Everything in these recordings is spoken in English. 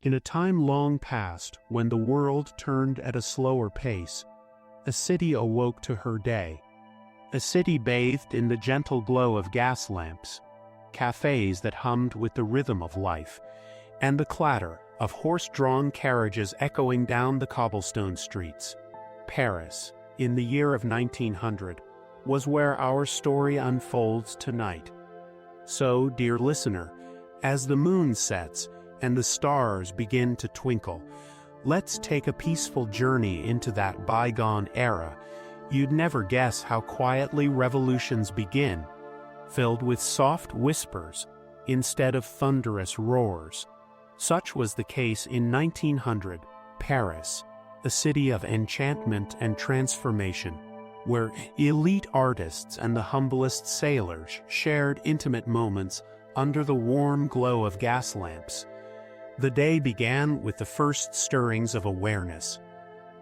In a time long past, when the world turned at a slower pace, a city awoke to her day. A city bathed in the gentle glow of gas lamps, cafes that hummed with the rhythm of life, and the clatter of horse-drawn carriages echoing down the cobblestone streets. Paris, in the year of 1900, was where our story unfolds tonight. So, dear listener, as the moon sets and the stars begin to twinkle, let's take a peaceful journey into that bygone era. You'd never guess how quietly revolutions begin, filled with soft whispers instead of thunderous roars. Such was the case in 1900, Paris, a city of enchantment and transformation, where elite artists and the humblest sailors shared intimate moments under the warm glow of gas lamps. The day began with the first stirrings of awareness,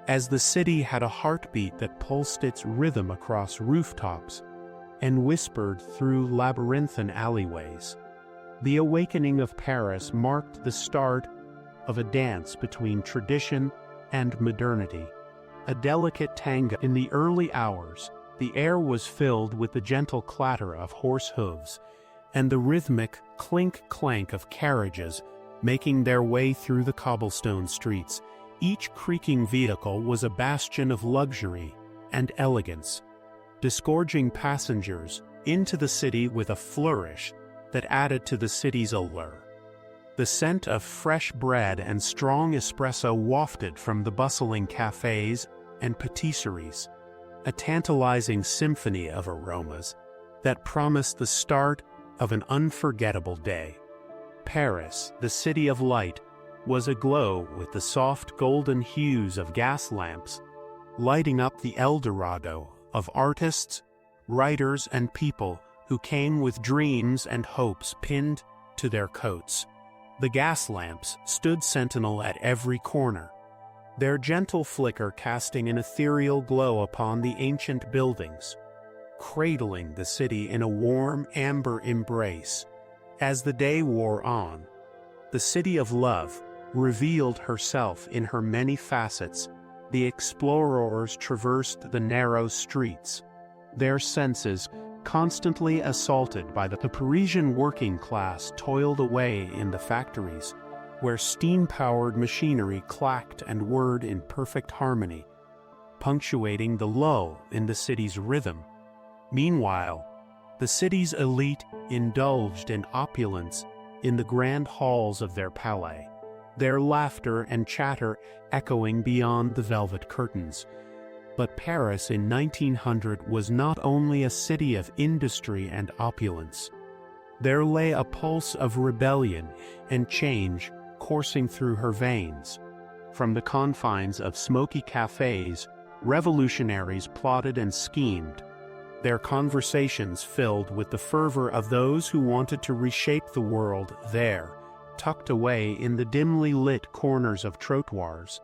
as the city had a heartbeat that pulsed its rhythm across rooftops and whispered through labyrinthine alleyways. The awakening of Paris marked the start of a dance between tradition and modernity, a delicate tango. In the early hours, the air was filled with the gentle clatter of horse hooves and the rhythmic clink-clank of carriages making their way through the cobblestone streets. Each creaking vehicle was a bastion of luxury and elegance, disgorging passengers into the city with a flourish that added to the city's allure. The scent of fresh bread and strong espresso wafted from the bustling cafes and patisseries, a tantalizing symphony of aromas that promised the start of an unforgettable day. Paris, the city of light, was aglow with the soft golden hues of gas lamps, lighting up the El Dorado of artists, writers, and people who came with dreams and hopes pinned to their coats. The gas lamps stood sentinel at every corner, their gentle flicker casting an ethereal glow upon the ancient buildings, cradling the city in a warm amber embrace. As the day wore on, the city of love revealed herself in her many facets. The explorers traversed the narrow streets, their senses constantly assaulted by the Parisian working class toiled away in the factories, where steam-powered machinery clacked and whirred in perfect harmony, punctuating the lull in the city's rhythm. Meanwhile, the city's elite indulged in opulence in the grand halls of their palais, their laughter and chatter echoing beyond the velvet curtains. But Paris in 1900 was not only a city of industry and opulence. There lay a pulse of rebellion and change coursing through her veins. From the confines of smoky cafes, revolutionaries plotted and schemed, their conversations filled with the fervor of those who wanted to reshape the world there, tucked away in the dimly lit corners of trottoirs.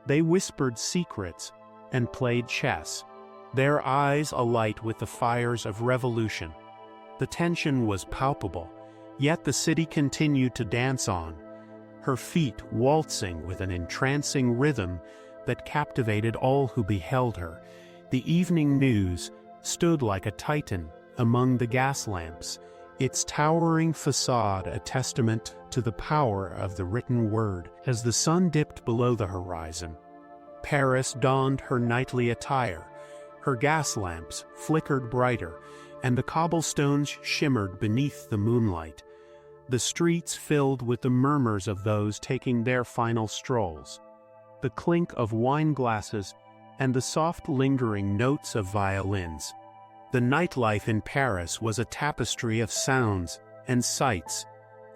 They whispered secrets and played chess, their eyes alight with the fires of revolution. The tension was palpable, yet the city continued to dance on, her feet waltzing with an entrancing rhythm that captivated all who beheld her. The evening news stood like a titan among the gas lamps, its towering facade a testament to the power of the written word. As the sun dipped below the horizon, Paris donned her nightly attire. Her gas lamps flickered brighter, and the cobblestones shimmered beneath the moonlight. The streets filled with the murmurs of those taking their final strolls, the clink of wine glasses, and the soft lingering notes of violins. The nightlife in Paris was a tapestry of sounds and sights,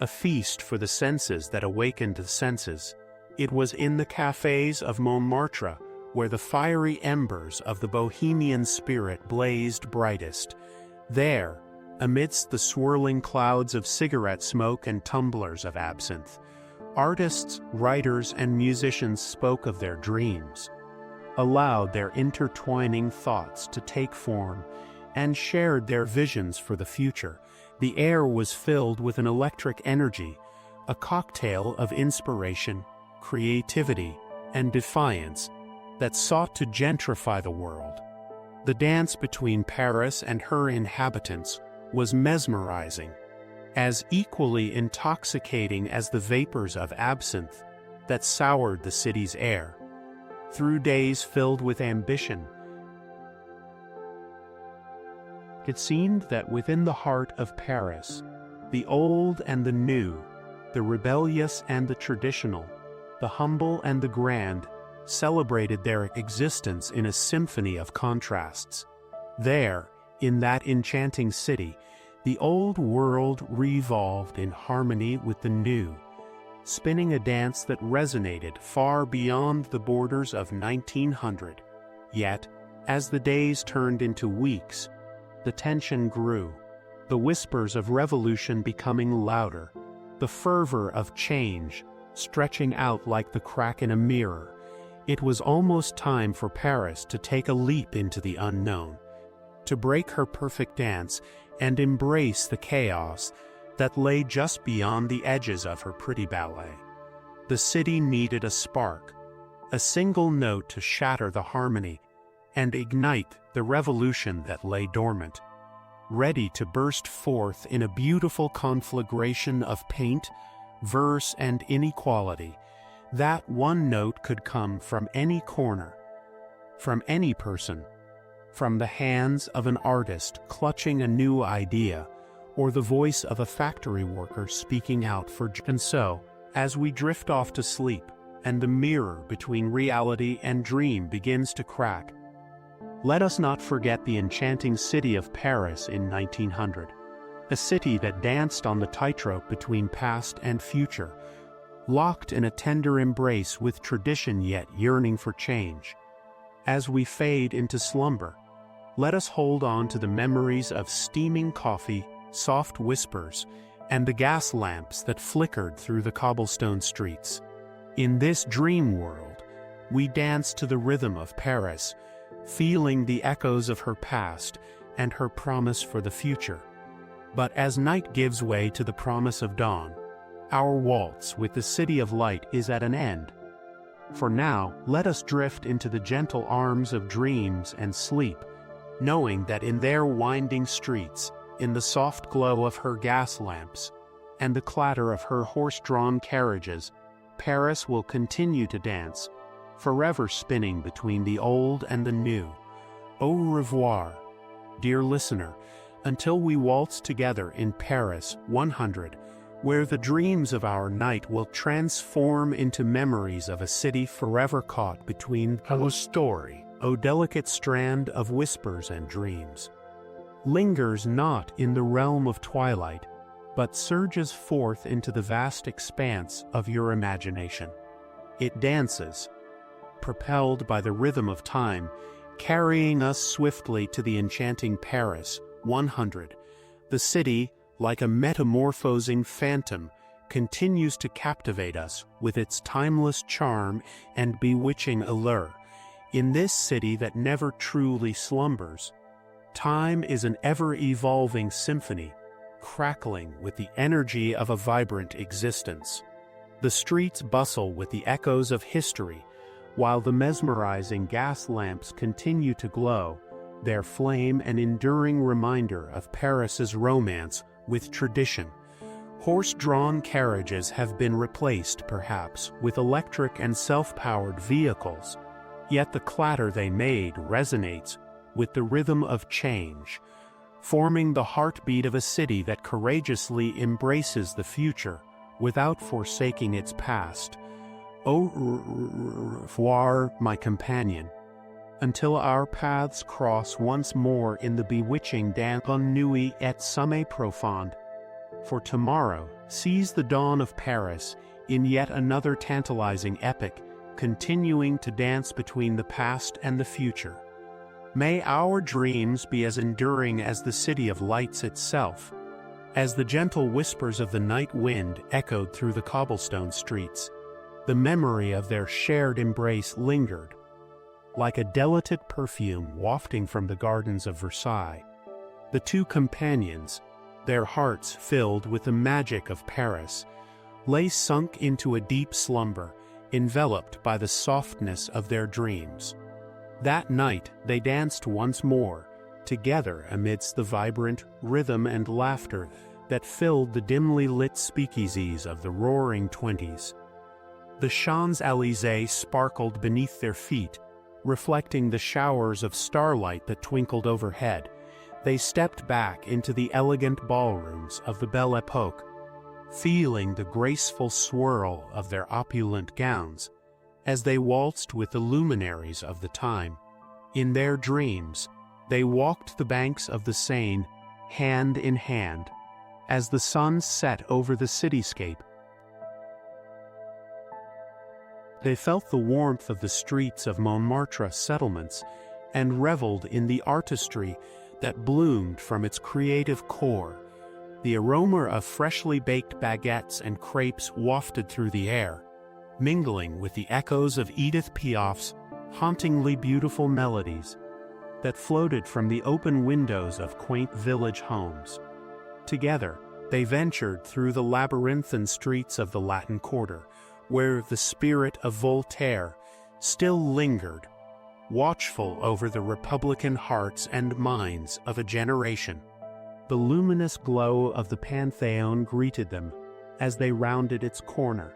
a feast for the senses that awakened the senses. It was in the cafés of Montmartre where the fiery embers of the bohemian spirit blazed brightest. There, amidst the swirling clouds of cigarette smoke and tumblers of absinthe, artists, writers, and musicians spoke of their dreams, allowed their intertwining thoughts to take form, and shared their visions for the future. The air was filled with an electric energy, a cocktail of inspiration, creativity, and defiance that sought to gentrify the world. The dance between Paris and her inhabitants was mesmerizing, as equally intoxicating as the vapors of absinthe that soured the city's air. Through days filled with ambition, it seemed that within the heart of Paris, the old and the new, the rebellious and the traditional, the humble and the grand, celebrated their existence in a symphony of contrasts. There, in that enchanting city, the old world revolved in harmony with the new, spinning a dance that resonated far beyond the borders of 1900. Yet, as the days turned into weeks, the tension grew, the whispers of revolution becoming louder, the fervor of change stretching out like the crack in a mirror. It was almost time for Paris to take a leap into the unknown, to break her perfect dance and embrace the chaos that lay just beyond the edges of her pretty ballet. The city needed a spark, a single note to shatter the harmony and ignite the revolution that lay dormant, ready to burst forth in a beautiful conflagration of paint, verse, and inequality. That one note could come from any corner, from any person, from the hands of an artist clutching a new idea, or the voice of a factory worker speaking out for justice. And so, as we drift off to sleep, and the mirror between reality and dream begins to crack, let us not forget the enchanting city of Paris in 1900, a city that danced on the tightrope between past and future, locked in a tender embrace with tradition yet yearning for change. As we fade into slumber, let us hold on to the memories of steaming coffee, soft whispers, and the gas lamps that flickered through the cobblestone streets. In this dream world, we dance to the rhythm of Paris, feeling the echoes of her past and her promise for the future. But as night gives way to the promise of dawn, our waltz with the city of light is at an end. For now, let us drift into the gentle arms of dreams and sleep, knowing that in their winding streets, in the soft glow of her gas lamps, and the clatter of her horse-drawn carriages, Paris will continue to dance, forever spinning between the old and the new. Au revoir, dear listener, until we waltz together in Paris 100, where the dreams of our night will transform into memories of a city forever caught between our story, O delicate strand of whispers and dreams, lingers not in the realm of twilight, but surges forth into the vast expanse of your imagination. It dances, propelled by the rhythm of time, carrying us swiftly to the enchanting Paris 100. The city, like a metamorphosing phantom, continues to captivate us with its timeless charm and bewitching allure. In this city that never truly slumbers, time is an ever-evolving symphony, crackling with the energy of a vibrant existence. The streets bustle with the echoes of history, while the mesmerizing gas lamps continue to glow, their flame an enduring reminder of Paris's romance with tradition. Horse-drawn carriages have been replaced, perhaps, with electric and self-powered vehicles, yet the clatter they made resonates with the rhythm of change, forming the heartbeat of a city that courageously embraces the future without forsaking its past. Au revoir, my companion, until our paths cross once more in the bewitching dance. Bonne nuit et sommeil profond. For tomorrow sees the dawn of Paris in yet another tantalizing epic, continuing to dance between the past and the future. May our dreams be as enduring as the city of lights itself, as the gentle whispers of the night wind echoed through the cobblestone streets. The memory of their shared embrace lingered, like a delicate perfume wafting from the gardens of Versailles. The two companions, their hearts filled with the magic of Paris, lay sunk into a deep slumber, enveloped by the softness of their dreams. That night they danced once more, together amidst the vibrant rhythm and laughter that filled the dimly lit speakeasies of the roaring 20s. The Champs-Élysées sparkled beneath their feet, reflecting the showers of starlight that twinkled overhead. They stepped back into the elegant ballrooms of the Belle Époque, feeling the graceful swirl of their opulent gowns as they waltzed with the luminaries of the time. In their dreams, they walked the banks of the Seine, hand in hand, as the sun set over the cityscape. They felt the warmth of the streets of Montmartre settlements and reveled in the artistry that bloomed from its creative core. The aroma of freshly baked baguettes and crepes wafted through the air, mingling with the echoes of Edith Piaf's hauntingly beautiful melodies that floated from the open windows of quaint village homes. Together, they ventured through the labyrinthine streets of the Latin Quarter, where the spirit of Voltaire still lingered, watchful over the Republican hearts and minds of a generation. The luminous glow of the Pantheon greeted them as they rounded its corner,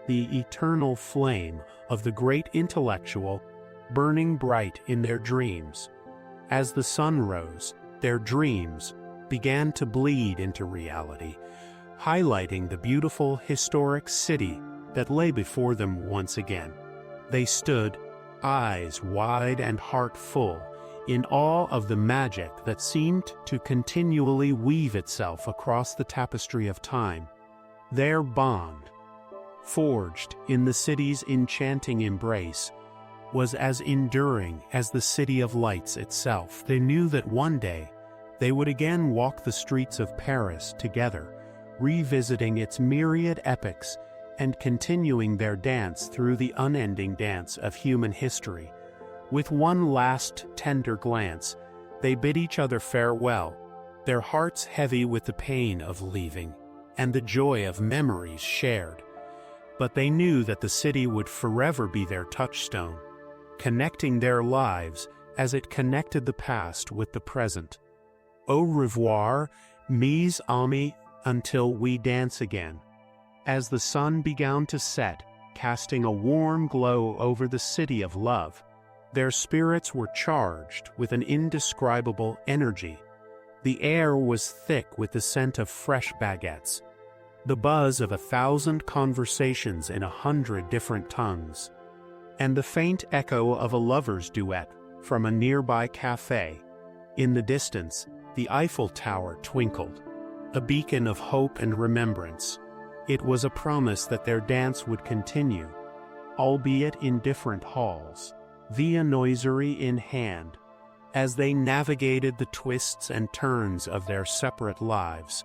the eternal flame of the great intellectual burning bright in their dreams. As the sun rose, their dreams began to bleed into reality, highlighting the beautiful historic city that lay before them once again. They stood, eyes wide and heart full, in awe of the magic that seemed to continually weave itself across the tapestry of time. Their bond, forged in the city's enchanting embrace, was as enduring as the City of Lights itself. They knew that one day they would again walk the streets of Paris together, revisiting its myriad epochs and continuing their dance through the unending dance of human history. With one last tender glance, they bid each other farewell, their hearts heavy with the pain of leaving and the joy of memories shared. But they knew that the city would forever be their touchstone, connecting their lives as it connected the past with the present. Au revoir, mes amis, until we dance again. As the sun began to set, casting a warm glow over the city of love, their spirits were charged with an indescribable energy. The air was thick with the scent of fresh baguettes, the buzz of 1,000 conversations in 100 different tongues, and the faint echo of a lover's duet from a nearby café. In the distance, the Eiffel Tower twinkled, a beacon of hope and remembrance. It was a promise that their dance would continue, albeit in different halls, viennoiserie in hand, as they navigated the twists and turns of their separate lives.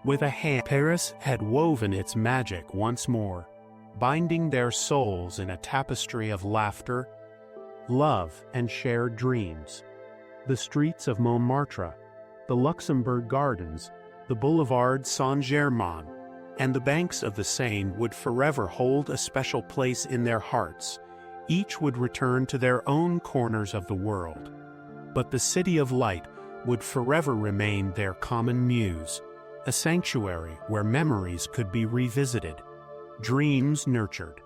With a hand, Paris had woven its magic once more, binding their souls in a tapestry of laughter, love, and shared dreams. The streets of Montmartre, the Luxembourg Gardens, the Boulevard Saint-Germain, and the banks of the Seine would forever hold a special place in their hearts. Each would return to their own corners of the world. But the City of Light would forever remain their common muse, a sanctuary where memories could be revisited, dreams nurtured,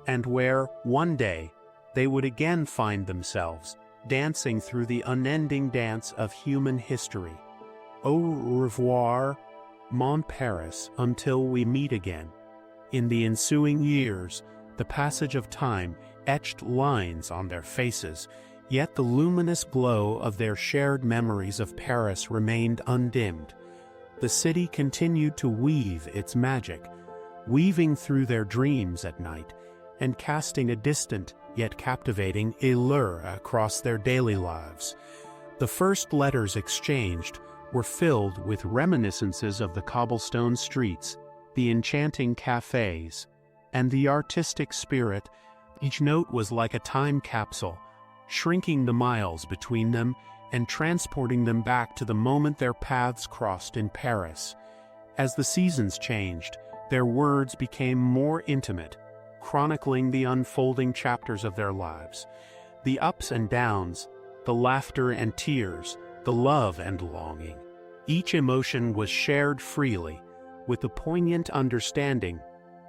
and where, one day, they would again find themselves dancing through the unending dance of human history. Au revoir, mon Paris, until we meet again. In the ensuing years, the passage of time etched lines on their faces, yet the luminous glow of their shared memories of Paris remained undimmed. The city continued to weave its magic, weaving through their dreams at night, and casting a distant yet captivating allure across their daily lives. The first letters exchanged were filled with reminiscences of the cobblestone streets, the enchanting cafés, and the artistic spirit. Each note was like a time capsule, shrinking the miles between them and transporting them back to the moment their paths crossed in Paris. As the seasons changed, Their words became more intimate, chronicling the unfolding chapters of their lives, the ups and downs, the laughter and tears, the love and longing. Each emotion was shared freely, with the poignant understanding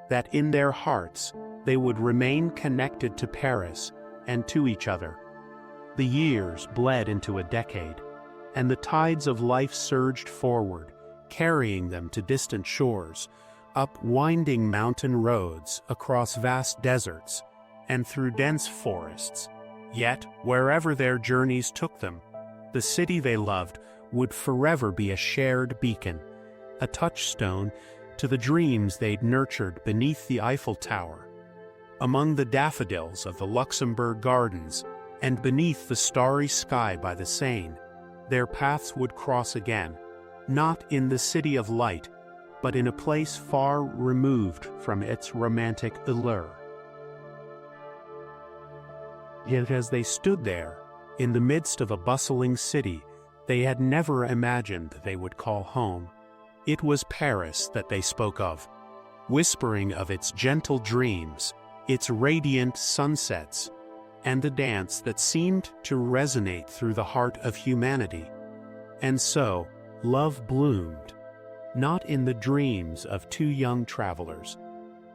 that in their hearts they would remain connected to Paris and to each other. The years bled into a decade, and the tides of life surged forward, carrying them to distant shores, up winding mountain roads, across vast deserts, and through dense forests. Yet, wherever their journeys took them, the city they loved would forever be a shared beacon, a touchstone to the dreams they'd nurtured beneath the Eiffel Tower, among the daffodils of the Luxembourg Gardens, and beneath the starry sky by the Seine. Their paths would cross again, not in the city of light, but in a place far removed from its romantic allure. Yet as they stood there, in the midst of a bustling city they had never imagined they would call home, it was Paris that they spoke of, whispering of its gentle dreams, its radiant sunsets, and the dance that seemed to resonate through the heart of humanity. And so, love bloomed, not in the dreams of two young travelers,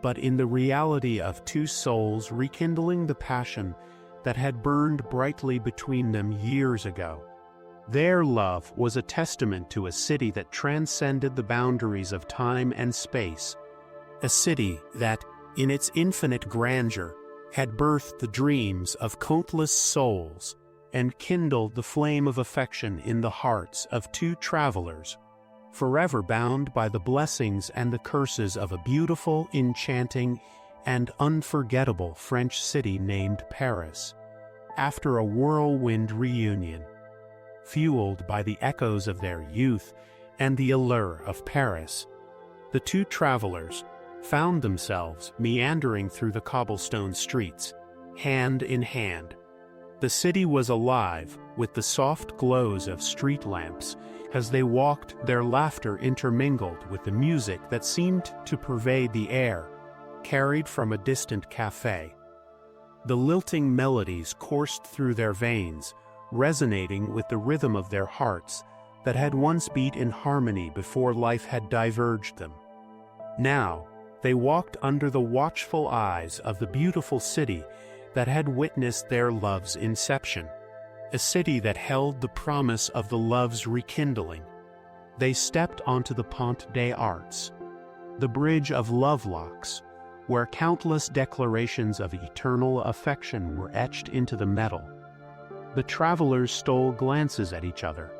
but in the reality of two souls rekindling the passion that had burned brightly between them years ago. Their love was a testament to a city that transcended the boundaries of time and space, a city that, in its infinite grandeur, had birthed the dreams of countless souls and kindled the flame of affection in the hearts of two travelers, forever bound by the blessings and the curses of a beautiful, enchanting, and unforgettable French city named Paris. After a whirlwind reunion, fueled by the echoes of their youth and the allure of Paris, the two travelers found themselves meandering through the cobblestone streets, hand in hand. The city was alive with the soft glows of street lamps. As they walked, their laughter intermingled with the music that seemed to pervade the air, carried from a distant café. The lilting melodies coursed through their veins, resonating with the rhythm of their hearts that had once beat in harmony before life had diverged them. Now, they walked under the watchful eyes of the beautiful city that had witnessed their love's inception, a city that held the promise of the love's rekindling. They stepped onto the Pont des Arts, the bridge of love locks, where countless declarations of eternal affection were etched into the metal. The travelers stole glances at each other,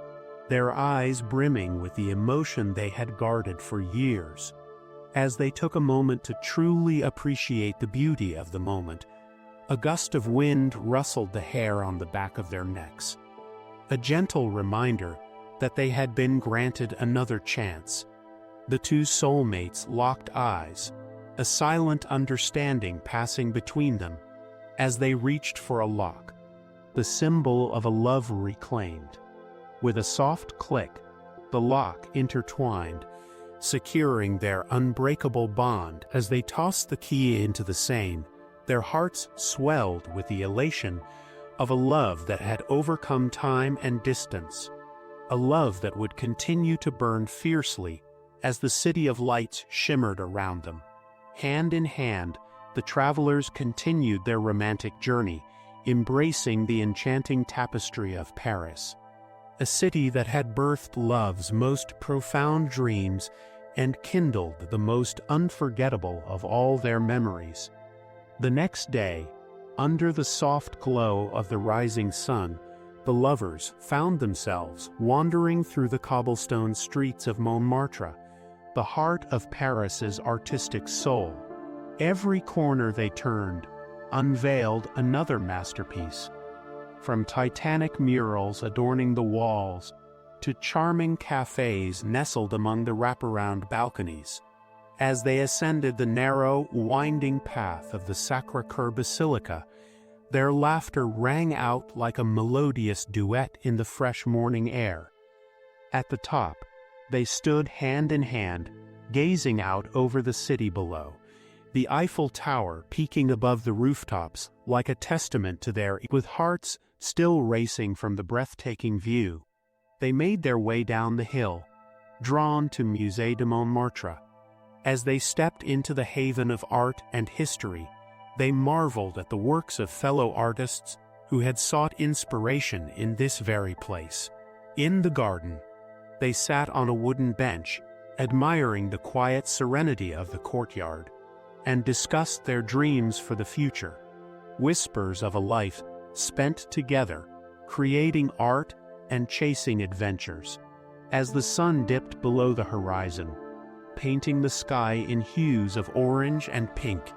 their eyes brimming with the emotion they had guarded for years. As they took a moment to truly appreciate the beauty of the moment, a gust of wind rustled the hair on the back of their necks, a gentle reminder that they had been granted another chance. The two soulmates locked eyes, a silent understanding passing between them as they reached for a lock, the symbol of a love reclaimed. With a soft click, the lock intertwined, securing their unbreakable bond. As they tossed the key into the Seine, their hearts swelled with the elation of a love that had overcome time and distance, a love that would continue to burn fiercely as the city of lights shimmered around them. Hand in hand, the travelers continued their romantic journey, embracing the enchanting tapestry of Paris, a city that had birthed love's most profound dreams and kindled the most unforgettable of all their memories. The next day, under the soft glow of the rising sun, the lovers found themselves wandering through the cobblestone streets of Montmartre, the heart of Paris's artistic soul. Every corner they turned unveiled another masterpiece, from titanic murals adorning the walls to charming cafes nestled among the wraparound balconies. As they ascended the narrow, winding path of the Sacré-Cœur Basilica, their laughter rang out like a melodious duet in the fresh morning air. At the top, they stood hand in hand, gazing out over the city below, the Eiffel Tower peeking above the rooftops like a testament to their, with hearts still racing from the breathtaking view. They made their way down the hill, drawn to Musée de Montmartre. As they stepped into the haven of art and history, they marveled at the works of fellow artists who had sought inspiration in this very place. In the garden, they sat on a wooden bench, admiring the quiet serenity of the courtyard, and discussed their dreams for the future, whispers of a life spent together, creating art and chasing adventures. As the sun dipped below the horizon, painting the sky in hues of orange and pink,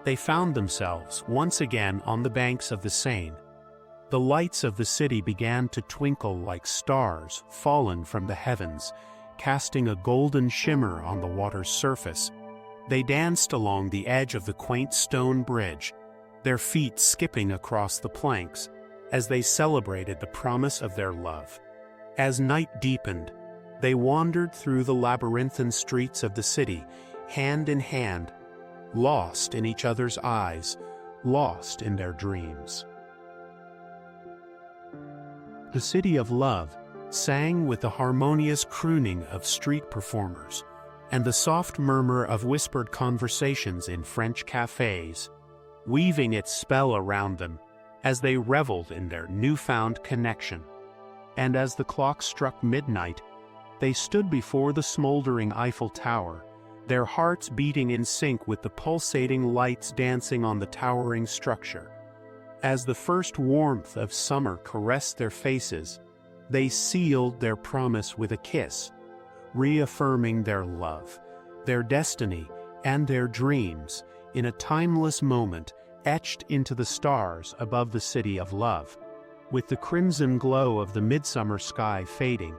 they found themselves once again on the banks of the Seine. The lights of the city began to twinkle like stars fallen from the heavens, casting a golden shimmer on the water's surface. They danced along the edge of the quaint stone bridge, their feet skipping across the planks as they celebrated the promise of their love. As night deepened, they wandered through the labyrinthine streets of the city, hand in hand, lost in each other's eyes, lost in their dreams. The City of Love sang with the harmonious crooning of street performers and the soft murmur of whispered conversations in French cafés, weaving its spell around them as they reveled in their newfound connection. And as the clock struck midnight, they stood before the smoldering Eiffel Tower, their hearts beating in sync with the pulsating lights dancing on the towering structure. As the first warmth of summer caressed their faces, they sealed their promise with a kiss, reaffirming their love, their destiny, and their dreams in a timeless moment etched into the stars above the City of Love. With the crimson glow of the midsummer sky fading,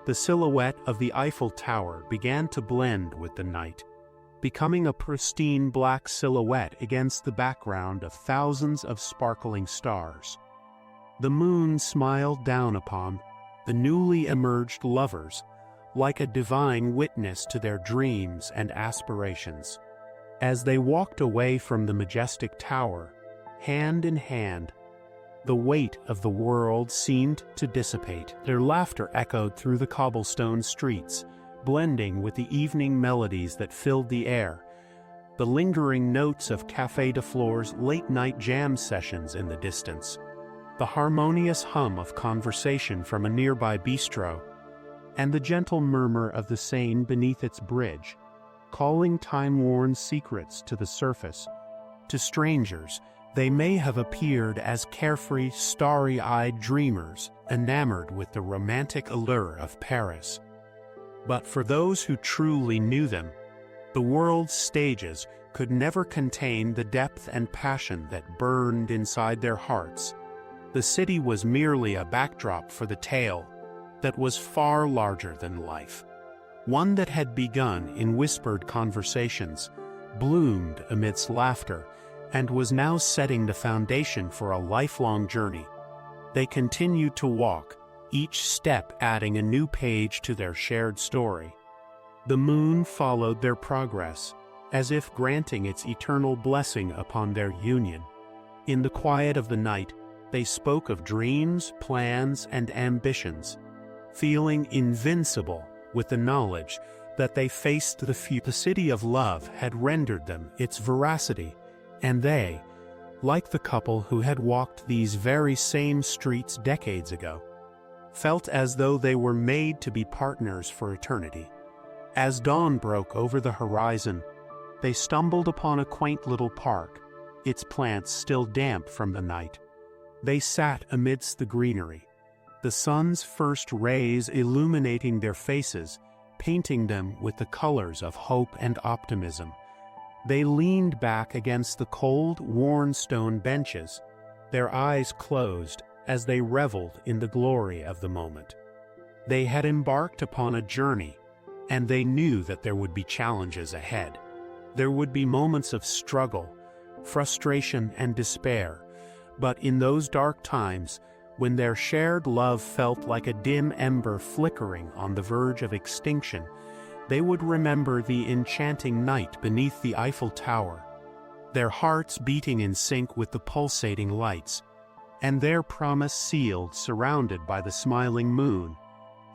the silhouette of the Eiffel Tower began to blend with the night, becoming a pristine black silhouette against the background of thousands of sparkling stars. The moon smiled down upon the newly emerged lovers like a divine witness to their dreams and aspirations. As they walked away from the majestic tower, hand in hand, the weight of the world seemed to dissipate. Their laughter echoed through the cobblestone streets, blending with the evening melodies that filled the air, the lingering notes of Café de Flore's late-night jam sessions in the distance, the harmonious hum of conversation from a nearby bistro, and the gentle murmur of the Seine beneath its bridge, calling time-worn secrets to the surface. To strangers, they may have appeared as carefree, starry-eyed dreamers enamored with the romantic allure of Paris. But for those who truly knew them, the world's stages could never contain the depth and passion that burned inside their hearts. The city was merely a backdrop for the tale that was far larger than life, one that had begun in whispered conversations, bloomed amidst laughter, and was now setting the foundation for a lifelong journey. They continued to walk, each step adding a new page to their shared story. The moon followed their progress, as if granting its eternal blessing upon their union. In the quiet of the night, they spoke of dreams, plans, and ambitions, feeling invincible with the knowledge that they faced the future. The City of Love had rendered them its veracity, and they, like the couple who had walked these very same streets decades ago, felt as though they were made to be partners for eternity. As dawn broke over the horizon, they stumbled upon a quaint little park, its plants still damp from the night. They sat amidst the greenery, the sun's first rays illuminating their faces, painting them with the colors of hope and optimism. They leaned back against the cold, worn stone benches, their eyes closed as they reveled in the glory of the moment. They had embarked upon a journey, and they knew that there would be challenges ahead. There would be moments of struggle, frustration, and despair, but in those dark times, when their shared love felt like a dim ember flickering on the verge of extinction, They would remember the enchanting night beneath the Eiffel Tower, their hearts beating in sync with the pulsating lights, and their promise sealed, surrounded by the smiling moon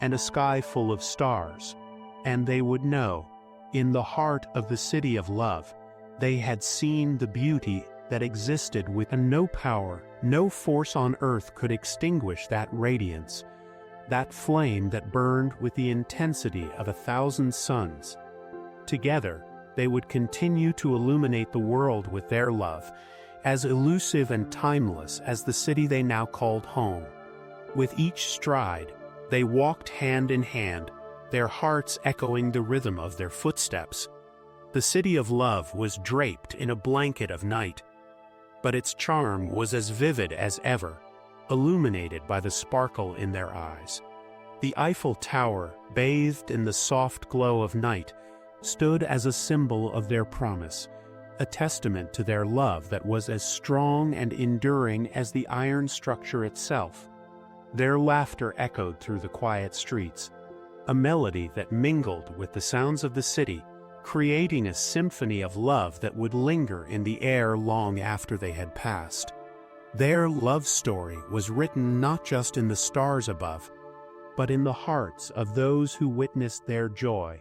and a sky full of stars. And they would know, in the heart of the city of love, they had seen the beauty that existed within. No power, no force on earth could extinguish that radiance, that flame that burned with the intensity of 1,000 suns. Together, they would continue to illuminate the world with their love, as elusive and timeless as the city they now called home. With each stride, they walked hand in hand, their hearts echoing the rhythm of their footsteps. The city of love was draped in a blanket of night, but its charm was as vivid as ever, illuminated by the sparkle in their eyes. The Eiffel Tower, bathed in the soft glow of night, stood as a symbol of their promise, a testament to their love that was as strong and enduring as the iron structure itself. Their laughter echoed through the quiet streets, a melody that mingled with the sounds of the city, creating a symphony of love that would linger in the air long after they had passed. Their love story was written not just in the stars above, but in the hearts of those who witnessed their joy.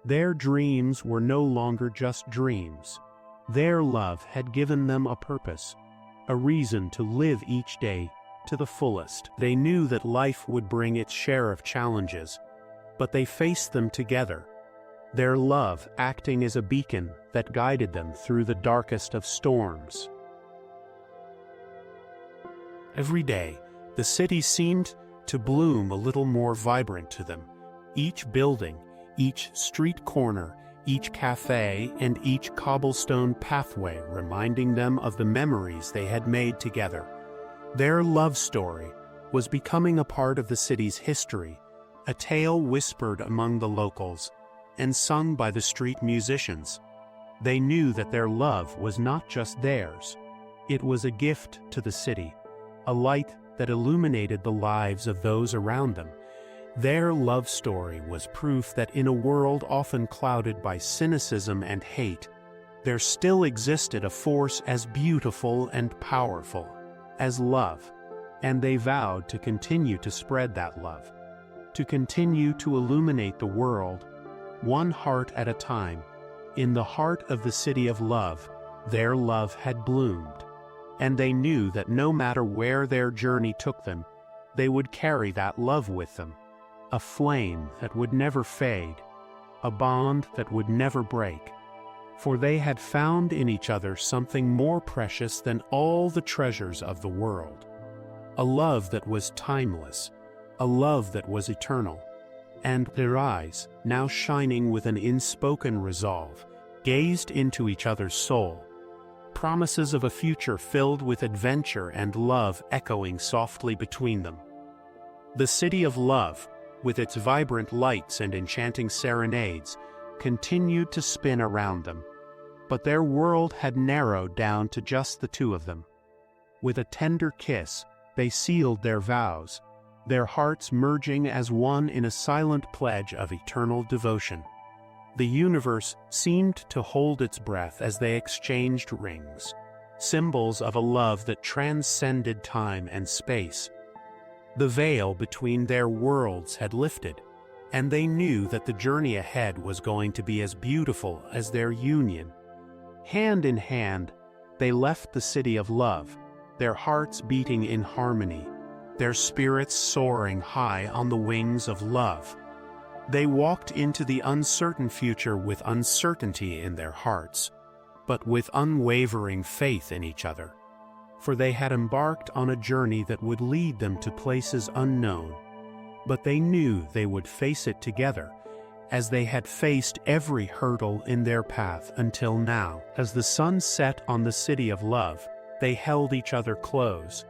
Their dreams were no longer just dreams. Their love had given them a purpose, a reason to live each day to the fullest. They knew that life would bring its share of challenges, but they faced them together, their love acting as a beacon that guided them through the darkest of storms. Every day, the city seemed to bloom a little more vibrant to them. Each building, each street corner, each cafe, and each cobblestone pathway reminding them of the memories they had made together. Their love story was becoming a part of the city's history, a tale whispered among the locals and sung by the street musicians. They knew that their love was not just theirs. It was a gift to the city, a light that illuminated the lives of those around them. Their love story was proof that in a world often clouded by cynicism and hate, there still existed a force as beautiful and powerful as love, and they vowed to continue to spread that love, to continue to illuminate the world, one heart at a time. In the heart of the city of love, their love had bloomed, and they knew that no matter where their journey took them, they would carry that love with them, a flame that would never fade, a bond that would never break. For they had found in each other something more precious than all the treasures of the world, a love that was timeless, a love that was eternal. And their eyes, now shining with an unspoken resolve, gazed into each other's soul, promises of a future filled with adventure and love echoing softly between them. The city of love, with its vibrant lights and enchanting serenades, continued to spin around them, but their world had narrowed down to just the two of them. With a tender kiss, they sealed their vows, their hearts merging as one in a silent pledge of eternal devotion. The universe seemed to hold its breath as they exchanged rings, symbols of a love that transcended time and space. The veil between their worlds had lifted, and they knew that the journey ahead was going to be as beautiful as their union. Hand in hand, they left the city of love, their hearts beating in harmony, their spirits soaring high on the wings of love. They walked into the uncertain future with uncertainty in their hearts, but with unwavering faith in each other, for they had embarked on a journey that would lead them to places unknown, but they knew they would face it together, as they had faced every hurdle in their path until now. As the sun set on the city of love, they held each other close,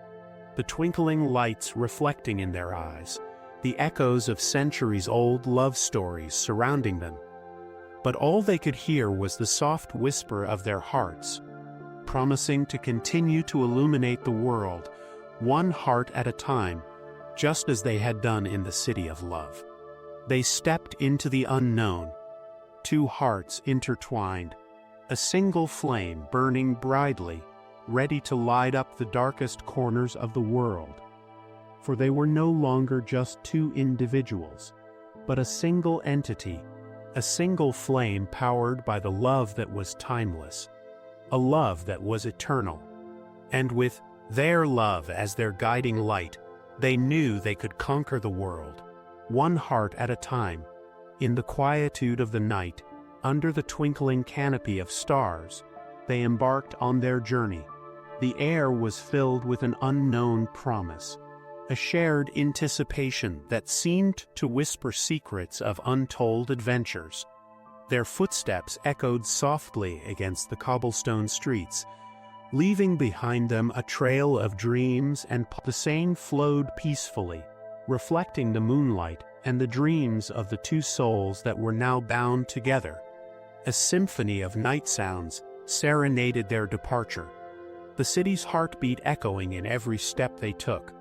the twinkling lights reflecting in their eyes, the echoes of centuries-old love stories surrounding them. But all they could hear was the soft whisper of their hearts, promising to continue to illuminate the world, one heart at a time, just as they had done in the city of love. They stepped into the unknown, two hearts intertwined, a single flame burning brightly, ready to light up the darkest corners of the world. For they were no longer just two individuals, but a single entity, a single flame powered by the love that was timeless, a love that was eternal. And with their love as their guiding light, they knew they could conquer the world, one heart at a time. In the quietude of the night, under the twinkling canopy of stars, they embarked on their journey. The air was filled with an unknown promise, a shared anticipation that seemed to whisper secrets of untold adventures. Their footsteps echoed softly against the cobblestone streets, leaving behind them a trail of dreams, and the Seine flowed peacefully, reflecting the moonlight and the dreams of the two souls that were now bound together. A symphony of night sounds serenaded their departure, the city's heartbeat echoing in every step they took.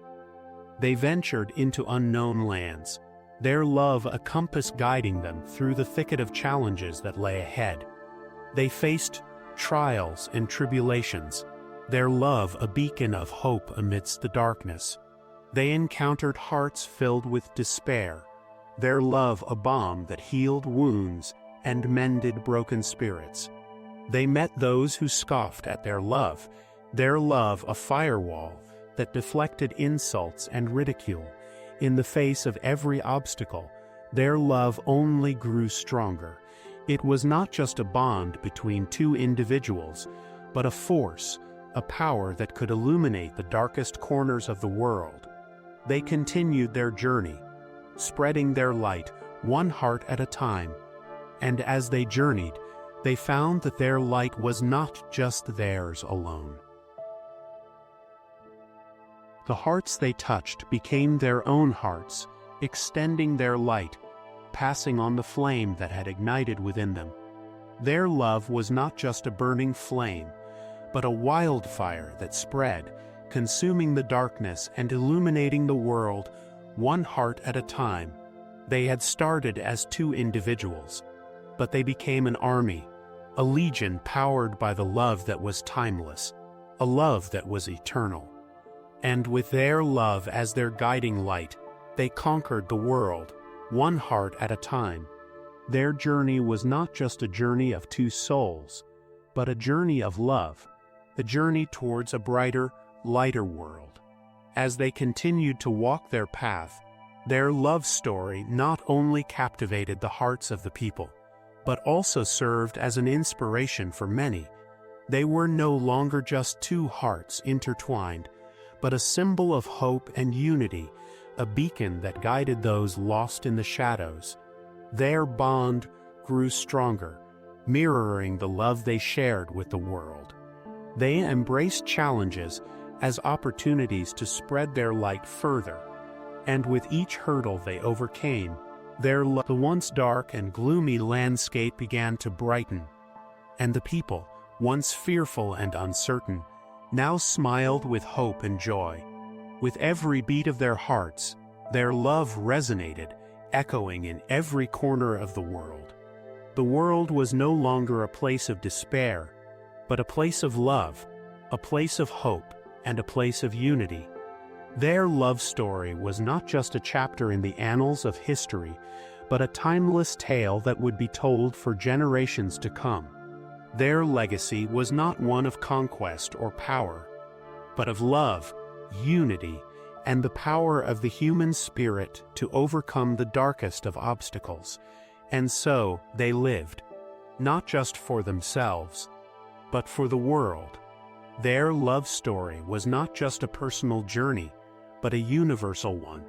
They ventured into unknown lands, their love a compass guiding them through the thicket of challenges that lay ahead. They faced trials and tribulations, their love a beacon of hope amidst the darkness. They encountered hearts filled with despair, their love a balm that healed wounds and mended broken spirits. They met those who scoffed at their love a firewall that deflected insults and ridicule. In the face of every obstacle, their love only grew stronger. It was not just a bond between two individuals, but a force, a power that could illuminate the darkest corners of the world. They continued their journey, spreading their light, one heart at a time. And as they journeyed, they found that their light was not just theirs alone. The hearts they touched became their own hearts, extending their light, passing on the flame that had ignited within them. Their love was not just a burning flame, but a wildfire that spread, consuming the darkness and illuminating the world, one heart at a time. They had started as two individuals, but they became an army, a legion powered by the love that was timeless, a love that was eternal. And with their love as their guiding light, they conquered the world, one heart at a time. Their journey was not just a journey of two souls, but a journey of love, a journey towards a brighter, lighter world. As they continued to walk their path, their love story not only captivated the hearts of the people, but also served as an inspiration for many. They were no longer just two hearts intertwined, but a symbol of hope and unity, a beacon that guided those lost in the shadows. Their bond grew stronger, mirroring the love they shared with the world. They embraced challenges as opportunities to spread their light further, and with each hurdle they overcame, the once dark and gloomy landscape began to brighten, and the people, once fearful and uncertain, now smiled with hope and joy. With every beat of their hearts, their love resonated, echoing in every corner of the world. The world was no longer a place of despair, but a place of love, a place of hope, and a place of unity. Their love story was not just a chapter in the annals of history, but a timeless tale that would be told for generations to come. Their legacy was not one of conquest or power, but of love, unity, and the power of the human spirit to overcome the darkest of obstacles. And so they lived, not just for themselves, but for the world. Their love story was not just a personal journey, but a universal one.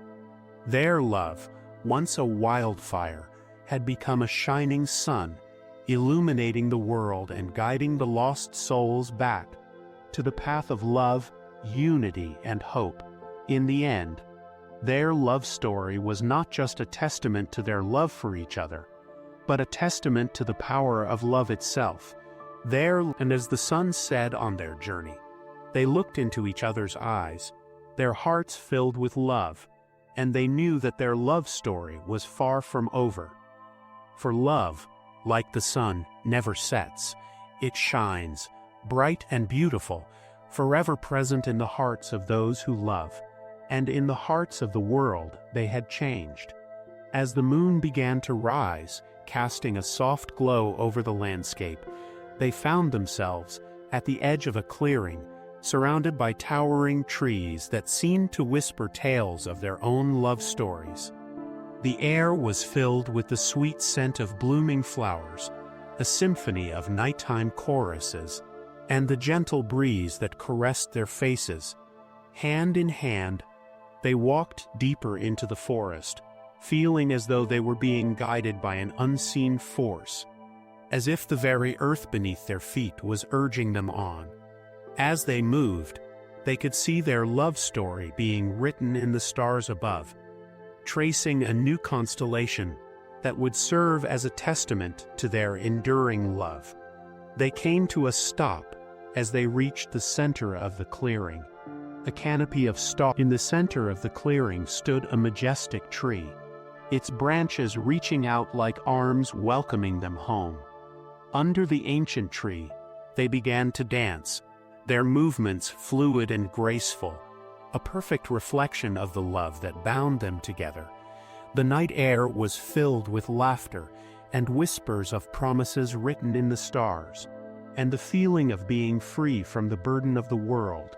Their love, once a wildfire, had become a shining sun, illuminating the world and guiding the lost souls back to the path of love, unity, and hope. In the end, their love story was not just a testament to their love for each other, but a testament to the power of love itself. And as the sun set on their journey, they looked into each other's eyes, their hearts filled with love, and they knew that their love story was far from over. For love, like the sun, never sets. It shines, bright and beautiful, forever present in the hearts of those who love, and in the hearts of the world they had changed. As the moon began to rise, casting a soft glow over the landscape, they found themselves at the edge of a clearing, surrounded by towering trees that seemed to whisper tales of their own love stories. The air was filled with the sweet scent of blooming flowers, a symphony of nighttime choruses, and the gentle breeze that caressed their faces. Hand in hand, they walked deeper into the forest, feeling as though they were being guided by an unseen force, as if the very earth beneath their feet was urging them on. As they moved, they could see their love story being written in the stars above, tracing a new constellation that would serve as a testament to their enduring love. They came to a stop as they reached the center of the clearing. A canopy of stalks in the center of the clearing stood a majestic tree, its branches reaching out like arms welcoming them home. Under the ancient tree, they began to dance, their movements fluid and graceful, a perfect reflection of the love that bound them together. The night air was filled with laughter and whispers of promises written in the stars, and the feeling of being free from the burden of the world.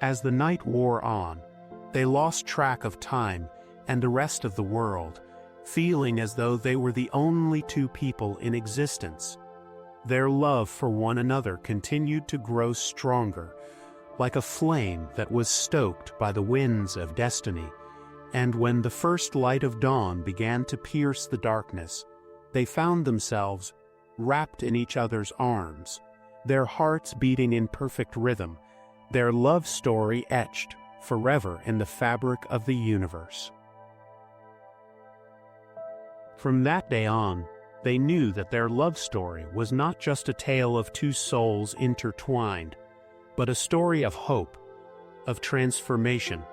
As the night wore on, they lost track of time and the rest of the world, feeling as though they were the only two people in existence. Their love for one another continued to grow stronger, like a flame that was stoked by the winds of destiny. And when the first light of dawn began to pierce the darkness, they found themselves wrapped in each other's arms, their hearts beating in perfect rhythm, their love story etched forever in the fabric of the universe. From that day on, they knew that their love story was not just a tale of two souls intertwined, but a story of hope, of transformation,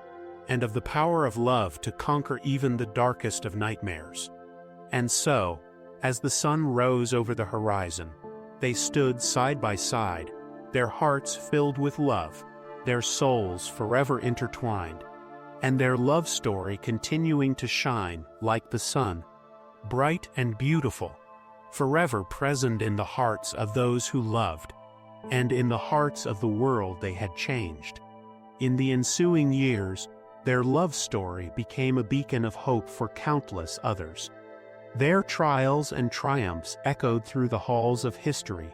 and of the power of love to conquer even the darkest of nightmares. And so, as the sun rose over the horizon, they stood side by side, their hearts filled with love, their souls forever intertwined, and their love story continuing to shine like the sun, bright and beautiful, forever present in the hearts of those who loved, and in the hearts of the world they had changed. In the ensuing years, their love story became a beacon of hope for countless others. Their trials and triumphs echoed through the halls of history,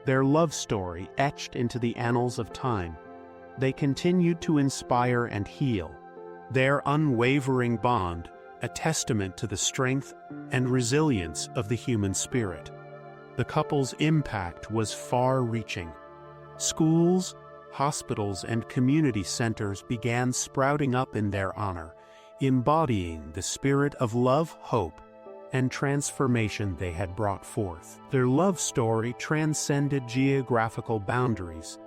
their love story etched into the annals of time. They continued to inspire and heal, their unwavering bond a testament to the strength and resilience of the human spirit. The couple's impact was far-reaching. Schools, hospitals, and community centers began sprouting up in their honor, embodying the spirit of love, hope, and transformation they had brought forth. Their love story transcended geographical boundaries.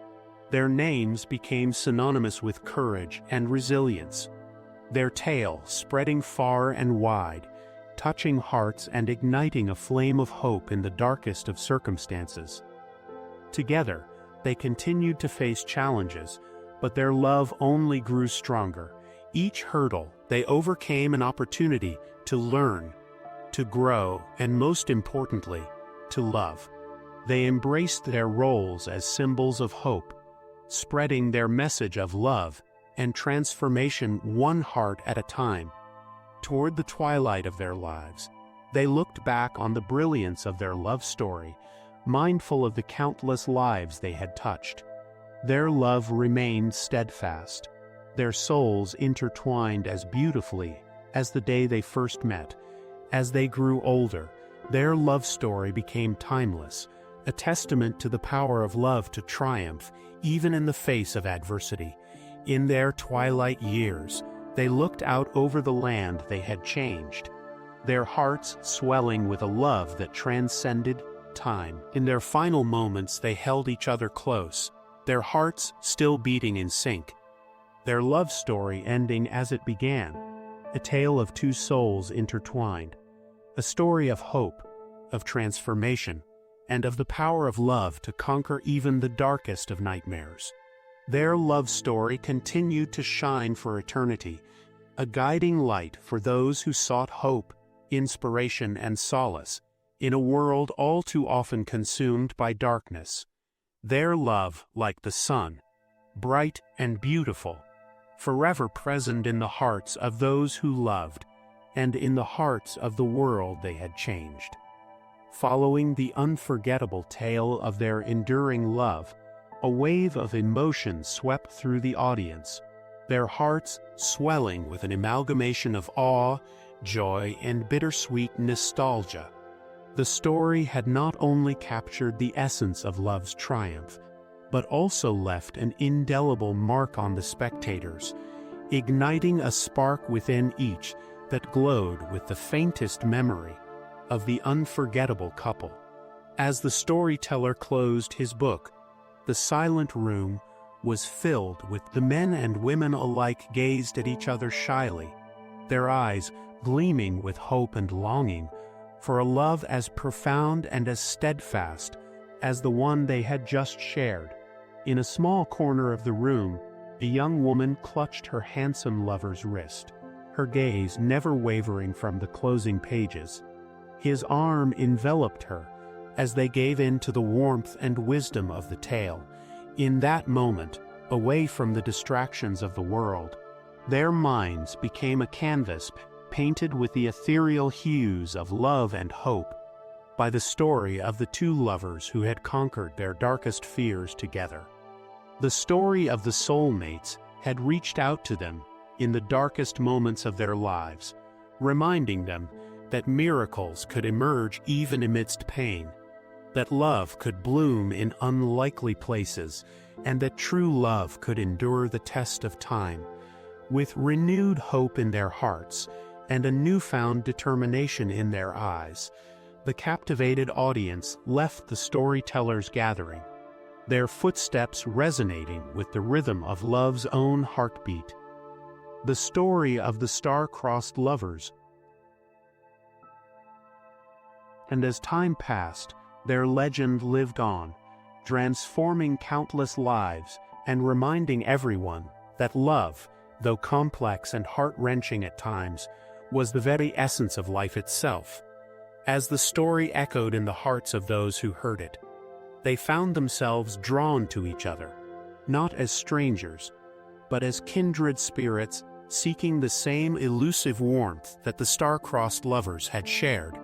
Their names became synonymous with courage and resilience, their tale spreading far and wide, touching hearts and igniting a flame of hope in the darkest of circumstances. Together, they continued to face challenges, but their love only grew stronger. Each hurdle they overcame an opportunity to learn, to grow, and most importantly, to love. They embraced their roles as symbols of hope, spreading their message of love and transformation one heart at a time. Toward the twilight of their lives, they looked back on the brilliance of their love story, mindful of the countless lives they had touched. Their love remained steadfast, their souls intertwined as beautifully as the day they first met. As they grew older, their love story became timeless, a testament to the power of love to triumph even in the face of adversity. In their twilight years, they looked out over the land they had changed, their hearts swelling with a love that transcended time. In their final moments, they held each other close, their hearts still beating in sync, their love story ending as it began, a tale of two souls intertwined, a story of hope, of transformation, and of the power of love to conquer even the darkest of nightmares. Their love story continued to shine for eternity, a guiding light for those who sought hope, inspiration, and solace in a world all too often consumed by darkness. Their love, like the sun, bright and beautiful, forever present in the hearts of those who loved, and in the hearts of the world they had changed. Following the unforgettable tale of their enduring love, a wave of emotion swept through the audience, their hearts swelling with an amalgamation of awe, joy, and bittersweet nostalgia. The story had not only captured the essence of love's triumph, but also left an indelible mark on the spectators, igniting a spark within each that glowed with the faintest memory of the unforgettable couple. As the storyteller closed his book, the silent room was filled with the men and women alike gazed at each other shyly, their eyes gleaming with hope and longing for a love as profound and as steadfast as the one they had just shared. In a small corner of the room, a young woman clutched her handsome lover's wrist, her gaze never wavering from the closing pages. His arm enveloped her as they gave in to the warmth and wisdom of the tale. In that moment, away from the distractions of the world, their minds became a canvas painted with the ethereal hues of love and hope by the story of the two lovers who had conquered their darkest fears together. The story of the soulmates had reached out to them in the darkest moments of their lives, reminding them that miracles could emerge even amidst pain, that love could bloom in unlikely places, and that true love could endure the test of time. With renewed hope in their hearts and a newfound determination in their eyes, the captivated audience left the storyteller's gathering, their footsteps resonating with the rhythm of love's own heartbeat. The story of the star-crossed lovers. And as time passed, their legend lived on, transforming countless lives and reminding everyone that love, though complex and heart-wrenching at times, was the very essence of life itself. As the story echoed in the hearts of those who heard it, they found themselves drawn to each other, not as strangers, but as kindred spirits seeking the same elusive warmth that the star-crossed lovers had shared.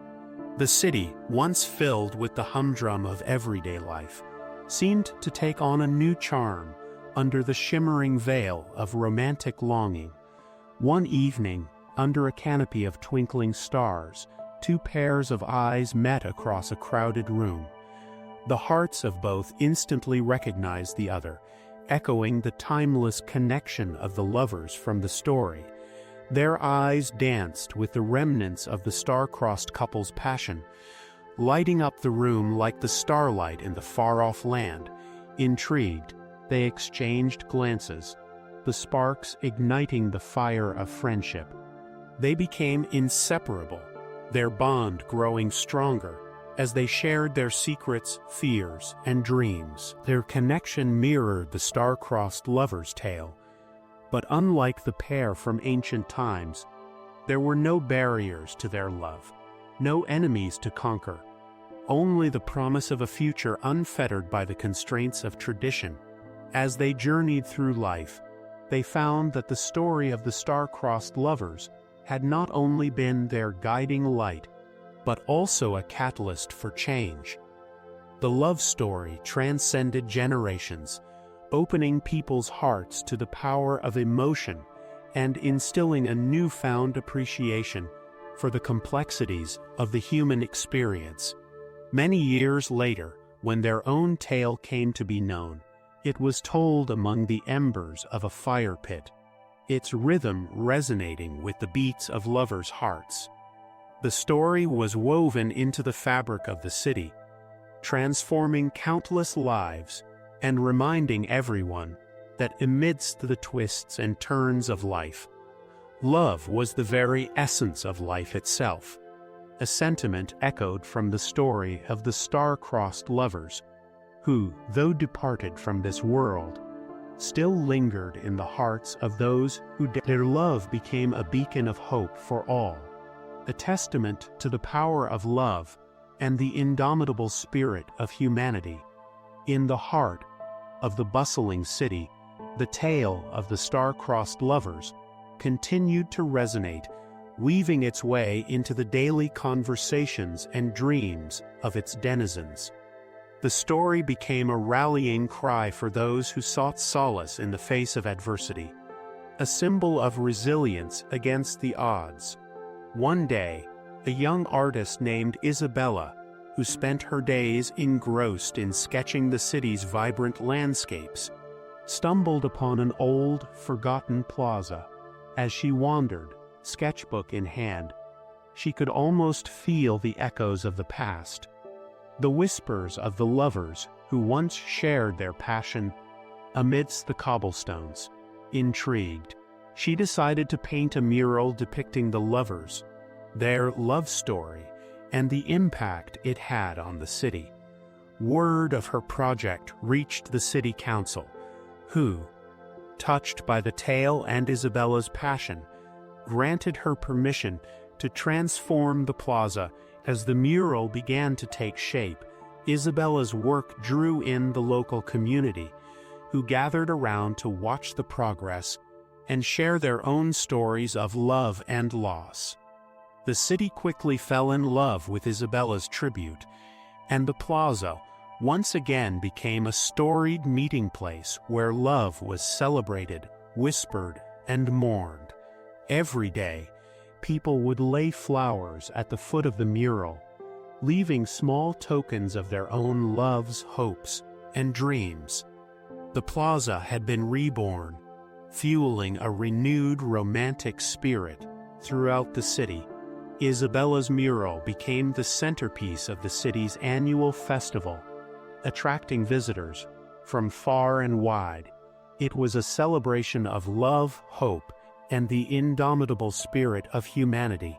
The city, once filled with the humdrum of everyday life, seemed to take on a new charm under the shimmering veil of romantic longing. One evening, under a canopy of twinkling stars, two pairs of eyes met across a crowded room. The hearts of both instantly recognized the other, echoing the timeless connection of the lovers from the story. Their eyes danced with the remnants of the star-crossed couple's passion, lighting up the room like the starlight in the far-off land. Intrigued, they exchanged glances, the sparks igniting the fire of friendship. They became inseparable, their bond growing stronger as they shared their secrets, fears, and dreams. Their connection mirrored the star-crossed lovers' tale. But unlike the pair from ancient times, there were no barriers to their love, no enemies to conquer, only the promise of a future unfettered by the constraints of tradition. As they journeyed through life, they found that the story of the star-crossed lovers had not only been their guiding light, but also a catalyst for change. The love story transcended generations, opening people's hearts to the power of emotion and instilling a newfound appreciation for the complexities of the human experience. Many years later, when their own tale came to be known, it was told among the embers of a fire pit, its rhythm resonating with the beats of lovers' hearts. The story was woven into the fabric of the city, transforming countless lives and reminding everyone that amidst the twists and turns of life, love was the very essence of life itself. a sentiment echoed from the story of the star-crossed lovers, who, though departed from this world, still lingered in the hearts of those who their love became a beacon of hope for all, a testament to the power of love and the indomitable spirit of humanity. In the heart of the bustling city, the tale of the star-crossed lovers continued to resonate, weaving its way into the daily conversations and dreams of its denizens. The story became a rallying cry for those who sought solace in the face of adversity, a symbol of resilience against the odds. One day, a young artist named Isabella, who spent her days engrossed in sketching the city's vibrant landscapes, stumbled upon an old, forgotten plaza. As she wandered, sketchbook in hand, she could almost feel the echoes of the past, the whispers of the lovers who once shared their passion amidst the cobblestones. Intrigued, she decided to paint a mural depicting the lovers, their love story, and the impact it had on the city. Word of her project reached the city council, who, touched by the tale and Isabella's passion, granted her permission to transform the plaza. As the mural began to take shape, Isabella's work drew in the local community, who gathered around to watch the progress and share their own stories of love and loss. The city quickly fell in love with Isabella's tribute, and the plaza once again became a storied meeting place where love was celebrated, whispered, and mourned. Every day, people would lay flowers at the foot of the mural, leaving small tokens of their own loves, hopes, and dreams. The plaza had been reborn, fueling a renewed romantic spirit throughout the city. Isabella's mural became the centerpiece of the city's annual festival, attracting visitors from far and wide. It was a celebration of love, hope, and the indomitable spirit of humanity,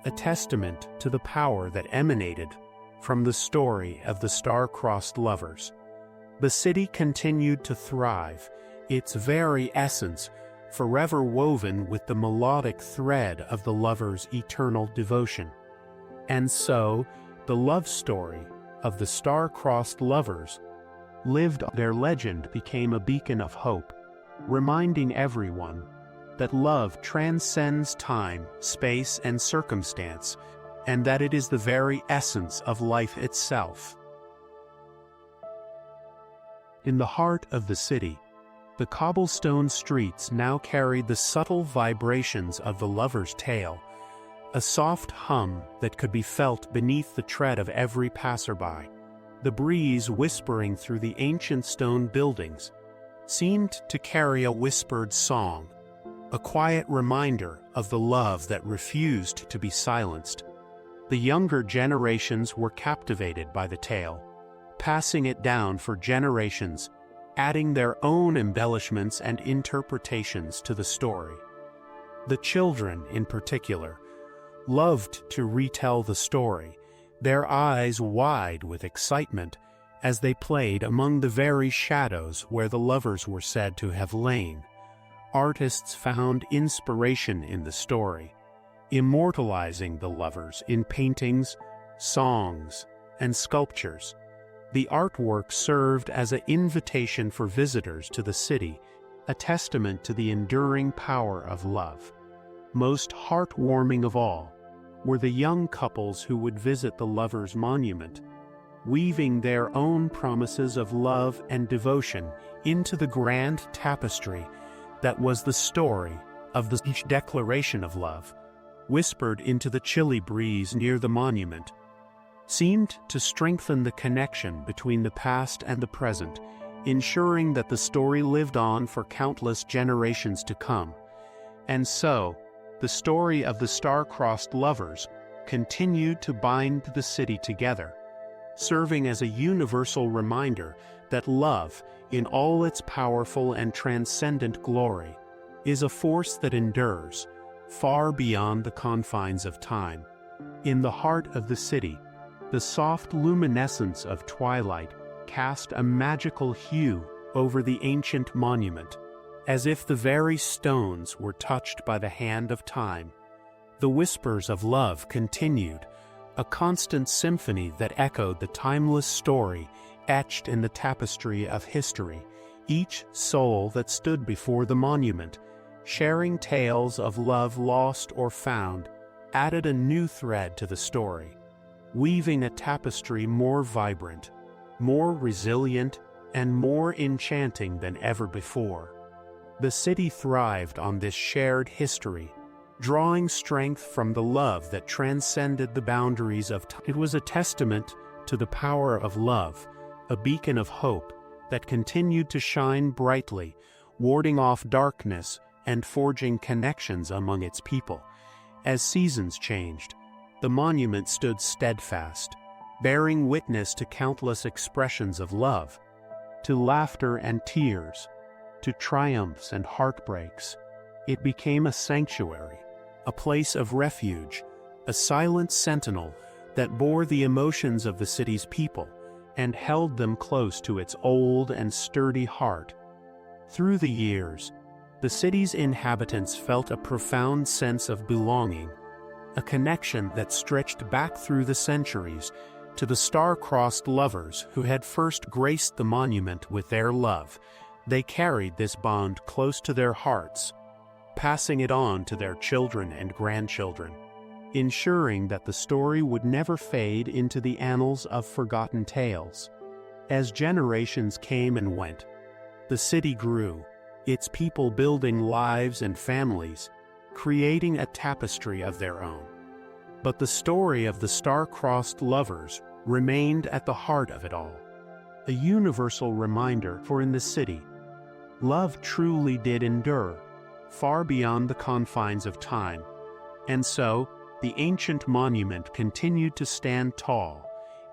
a testament to the power that emanated from the story of the star-crossed lovers. The city continued to thrive, its very essence forever woven with the melodic thread of the lovers' eternal devotion. And so, the love story of the star-crossed lovers lived. Their legend became a beacon of hope, reminding everyone that love transcends time, space, and circumstance, and that it is the very essence of life itself. In the heart of the city, the cobblestone streets now carried the subtle vibrations of the lover's tale, a soft hum that could be felt beneath the tread of every passerby. The breeze whispering through the ancient stone buildings seemed to carry a whispered song, a quiet reminder of the love that refused to be silenced. The younger generations were captivated by the tale, passing it down for generations, adding their own embellishments and interpretations to the story. The children, in particular, loved to retell the story, their eyes wide with excitement as they played among the very shadows where the lovers were said to have lain. Artists found inspiration in the story, immortalizing the lovers in paintings, songs, and sculptures. The artwork served as an invitation for visitors to the city, a testament to the enduring power of love. Most heartwarming of all were the young couples who would visit the lovers' monument, weaving their own promises of love and devotion into the grand tapestry that was the story of the declaration of love, whispered into the chilly breeze near the monument, seemed to strengthen the connection between the past and the present, ensuring that the story lived on for countless generations to come. And so, the story of the star-crossed lovers continued to bind the city together, serving as a universal reminder that love, in all its powerful and transcendent glory, is a force that endures far beyond the confines of time. In the heart of the city, the soft luminescence of twilight cast a magical hue over the ancient monument, as if the very stones were touched by the hand of time. The whispers of love continued, a constant symphony that echoed the timeless story etched in the tapestry of history. Each soul that stood before the monument, sharing tales of love lost or found, added a new thread to the story, weaving a tapestry more vibrant, more resilient, and more enchanting than ever before. The city thrived on this shared history, drawing strength from the love that transcended the boundaries of time. It was a testament to the power of love, a beacon of hope that continued to shine brightly, warding off darkness and forging connections among its people. As seasons changed, the monument stood steadfast, bearing witness to countless expressions of love, to laughter and tears, to triumphs and heartbreaks. It became a sanctuary, a place of refuge, a silent sentinel that bore the emotions of the city's people and held them close to its old and sturdy heart. Through the years, the city's inhabitants felt a profound sense of belonging, a connection that stretched back through the centuries to the star-crossed lovers who had first graced the monument with their love. They carried this bond close to their hearts, passing it on to their children and grandchildren, ensuring that the story would never fade into the annals of forgotten tales. As generations came and went, the city grew, its people building lives and families, creating a tapestry of their own. But the story of the star-crossed lovers remained at the heart of it all, a universal reminder, for in the city, love truly did endure, far beyond the confines of time. And so, the ancient monument continued to stand tall,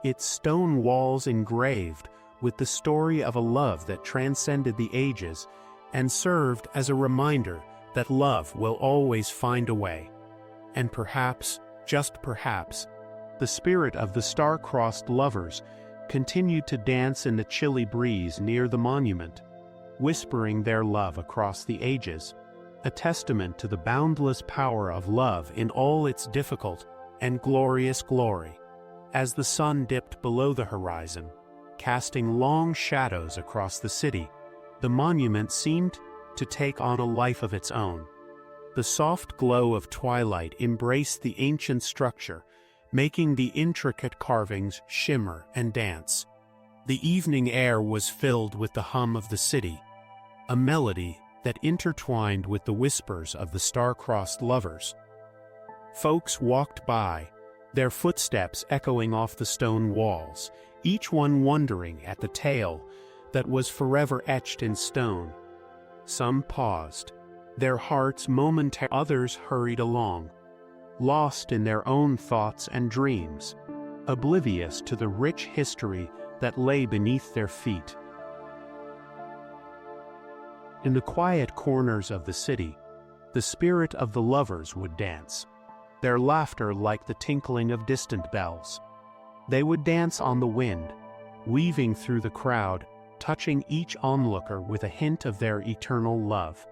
its stone walls engraved with the story of a love that transcended the ages and served as a reminder that love will always find a way. And perhaps, just perhaps, the spirit of the star-crossed lovers continued to dance in the chilly breeze near the monument, whispering their love across the ages, a testament to the boundless power of love in all its difficult and glorious glory. As the sun dipped below the horizon, casting long shadows across the city, the monument seemed to take on a life of its own. The soft glow of twilight embraced the ancient structure, making the intricate carvings shimmer and dance. The evening air was filled with the hum of the city, a melody that intertwined with the whispers of the star-crossed lovers. Folks walked by, their footsteps echoing off the stone walls, each one wondering at the tale that was forever etched in stone. Some paused, their hearts momentary. Others hurried along, lost in their own thoughts and dreams, oblivious to the rich history that lay beneath their feet. In the quiet corners of the city, the spirit of the lovers would dance, their laughter like the tinkling of distant bells. They would dance on the wind, weaving through the crowd, touching each onlooker with a hint of their eternal love.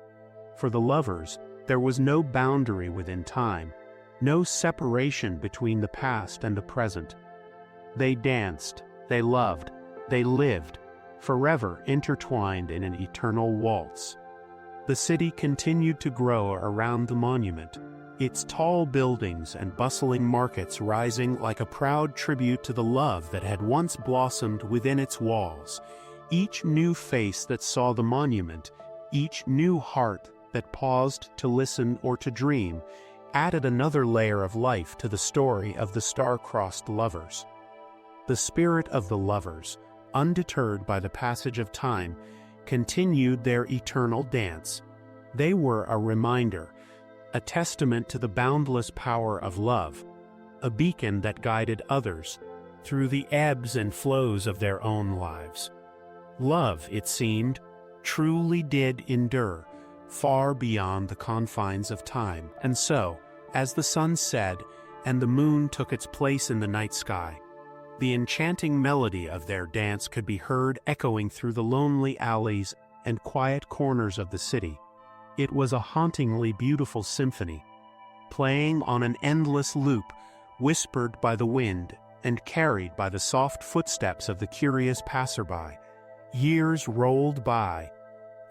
For the lovers, there was no boundary within time, no separation between the past and the present. They danced, they loved, they lived, forever intertwined in an eternal waltz. The city continued to grow around the monument, its tall buildings and bustling markets rising like a proud tribute to the love that had once blossomed within its walls. Each new face that saw the monument, each new heart that paused to listen or to dream, added another layer of life to the story of the star-crossed lovers. The spirit of the lovers, undeterred by the passage of time, continued their eternal dance. They were a reminder, a testament to the boundless power of love, a beacon that guided others through the ebbs and flows of their own lives. Love, it seemed, truly did endure, far beyond the confines of time. And so, as the sun set and the moon took its place in the night sky. The enchanting melody of their dance could be heard echoing through the lonely alleys and quiet corners of the city. It was a hauntingly beautiful symphony, playing on an endless loop, whispered by the wind and carried by the soft footsteps of the curious passerby. Years rolled by,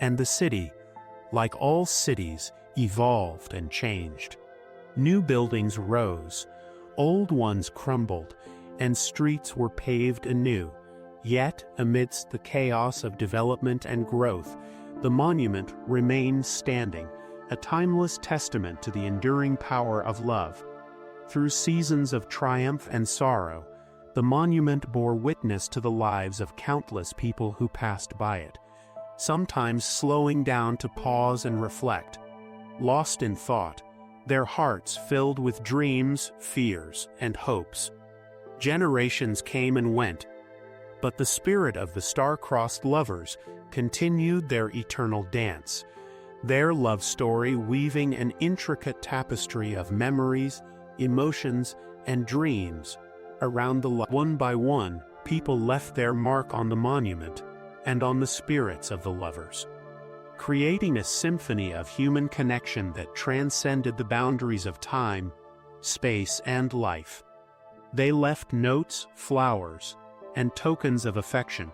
and the city, like all cities, evolved and changed. New buildings rose, old ones crumbled, and streets were paved anew. Yet, amidst the chaos of development and growth, the monument remained standing, a timeless testament to the enduring power of love. Through seasons of triumph and sorrow, the monument bore witness to the lives of countless people who passed by it, sometimes slowing down to pause and reflect. Lost in thought, their hearts filled with dreams, fears, and hopes. Generations came and went, but the spirit of the star-crossed lovers continued their eternal dance, their love story weaving an intricate tapestry of memories, emotions, and dreams around the one by one, people left their mark on the monument and on the spirits of the lovers, creating a symphony of human connection that transcended the boundaries of time, space, and life. They left notes, flowers, and tokens of affection,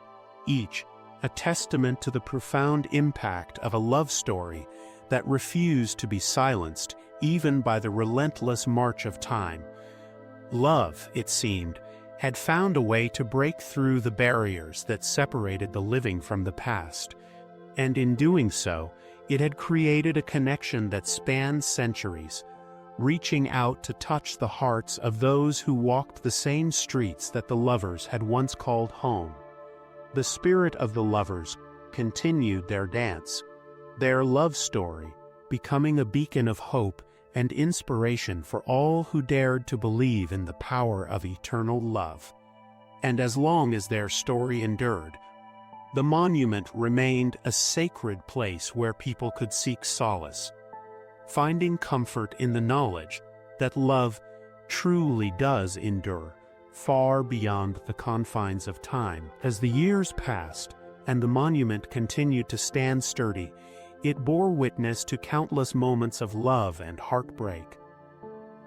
each a testament to the profound impact of a love story that refused to be silenced even by the relentless march of time. Love, it seemed, had found a way to break through the barriers that separated the living from the past, and in doing so, it had created a connection that spanned centuries, reaching out to touch the hearts of those who walked the same streets that the lovers had once called home. The spirit of the lovers continued their dance, their love story becoming a beacon of hope and inspiration for all who dared to believe in the power of eternal love. And as long as their story endured, the monument remained a sacred place where people could seek solace, finding comfort in the knowledge that love truly does endure far beyond the confines of time. As the years passed and the monument continued to stand sturdy, it bore witness to countless moments of love and heartbreak,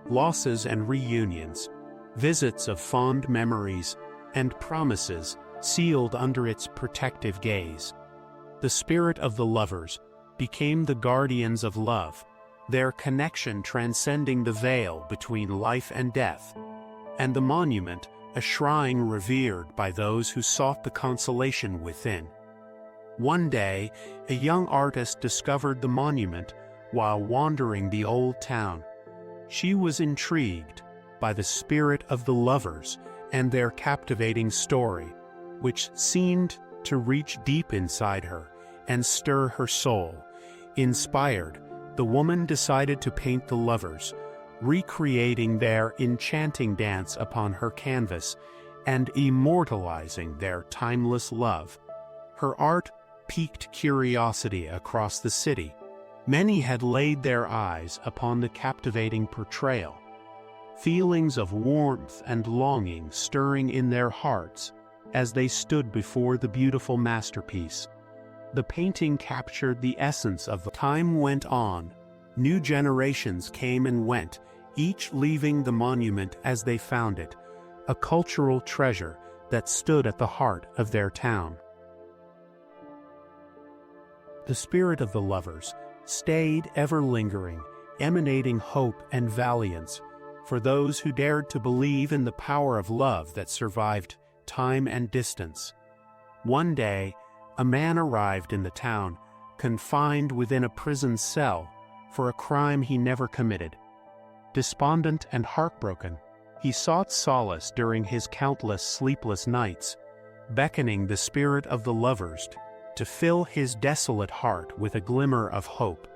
losses and reunions, visits of fond memories, and promises sealed under its protective gaze. The spirit of the lovers became the guardians of love, their connection transcending the veil between life and death, and the monument a shrine revered by those who sought the consolation within. One day, a young artist discovered the monument while wandering the old town. She was intrigued by the spirit of the lovers and their captivating story, which seemed to reach deep inside her and stir her soul. Inspired, the woman decided to paint the lovers, recreating their enchanting dance upon her canvas and immortalizing their timeless love. Her art piqued curiosity across the city. Many had laid their eyes upon the captivating portrayal, feelings of warmth and longing stirring in their hearts as they stood before the beautiful masterpiece. The painting captured the essence of the time went on. New generations came and went, each leaving the monument as they found it, a cultural treasure that stood at the heart of their town. The spirit of the lovers stayed ever lingering, emanating hope and valiance for those who dared to believe in the power of love that survived time and distance. One day, a man arrived in the town, confined within a prison cell for a crime he never committed. Despondent and heartbroken, he sought solace during his countless sleepless nights, beckoning the spirit of the lovers to fill his desolate heart with a glimmer of hope.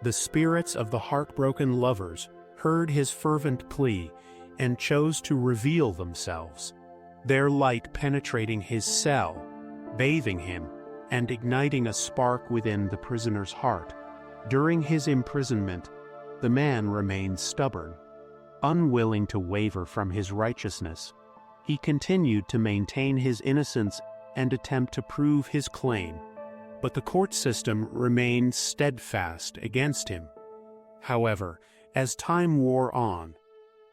The spirits of the heartbroken lovers heard his fervent plea and chose to reveal themselves, their light penetrating his cell, bathing him, and igniting a spark within the prisoner's heart. During his imprisonment, the man remained stubborn, unwilling to waver from his righteousness. He continued to maintain his innocence and attempt to prove his claim, but the court system remained steadfast against him. However, as time wore on,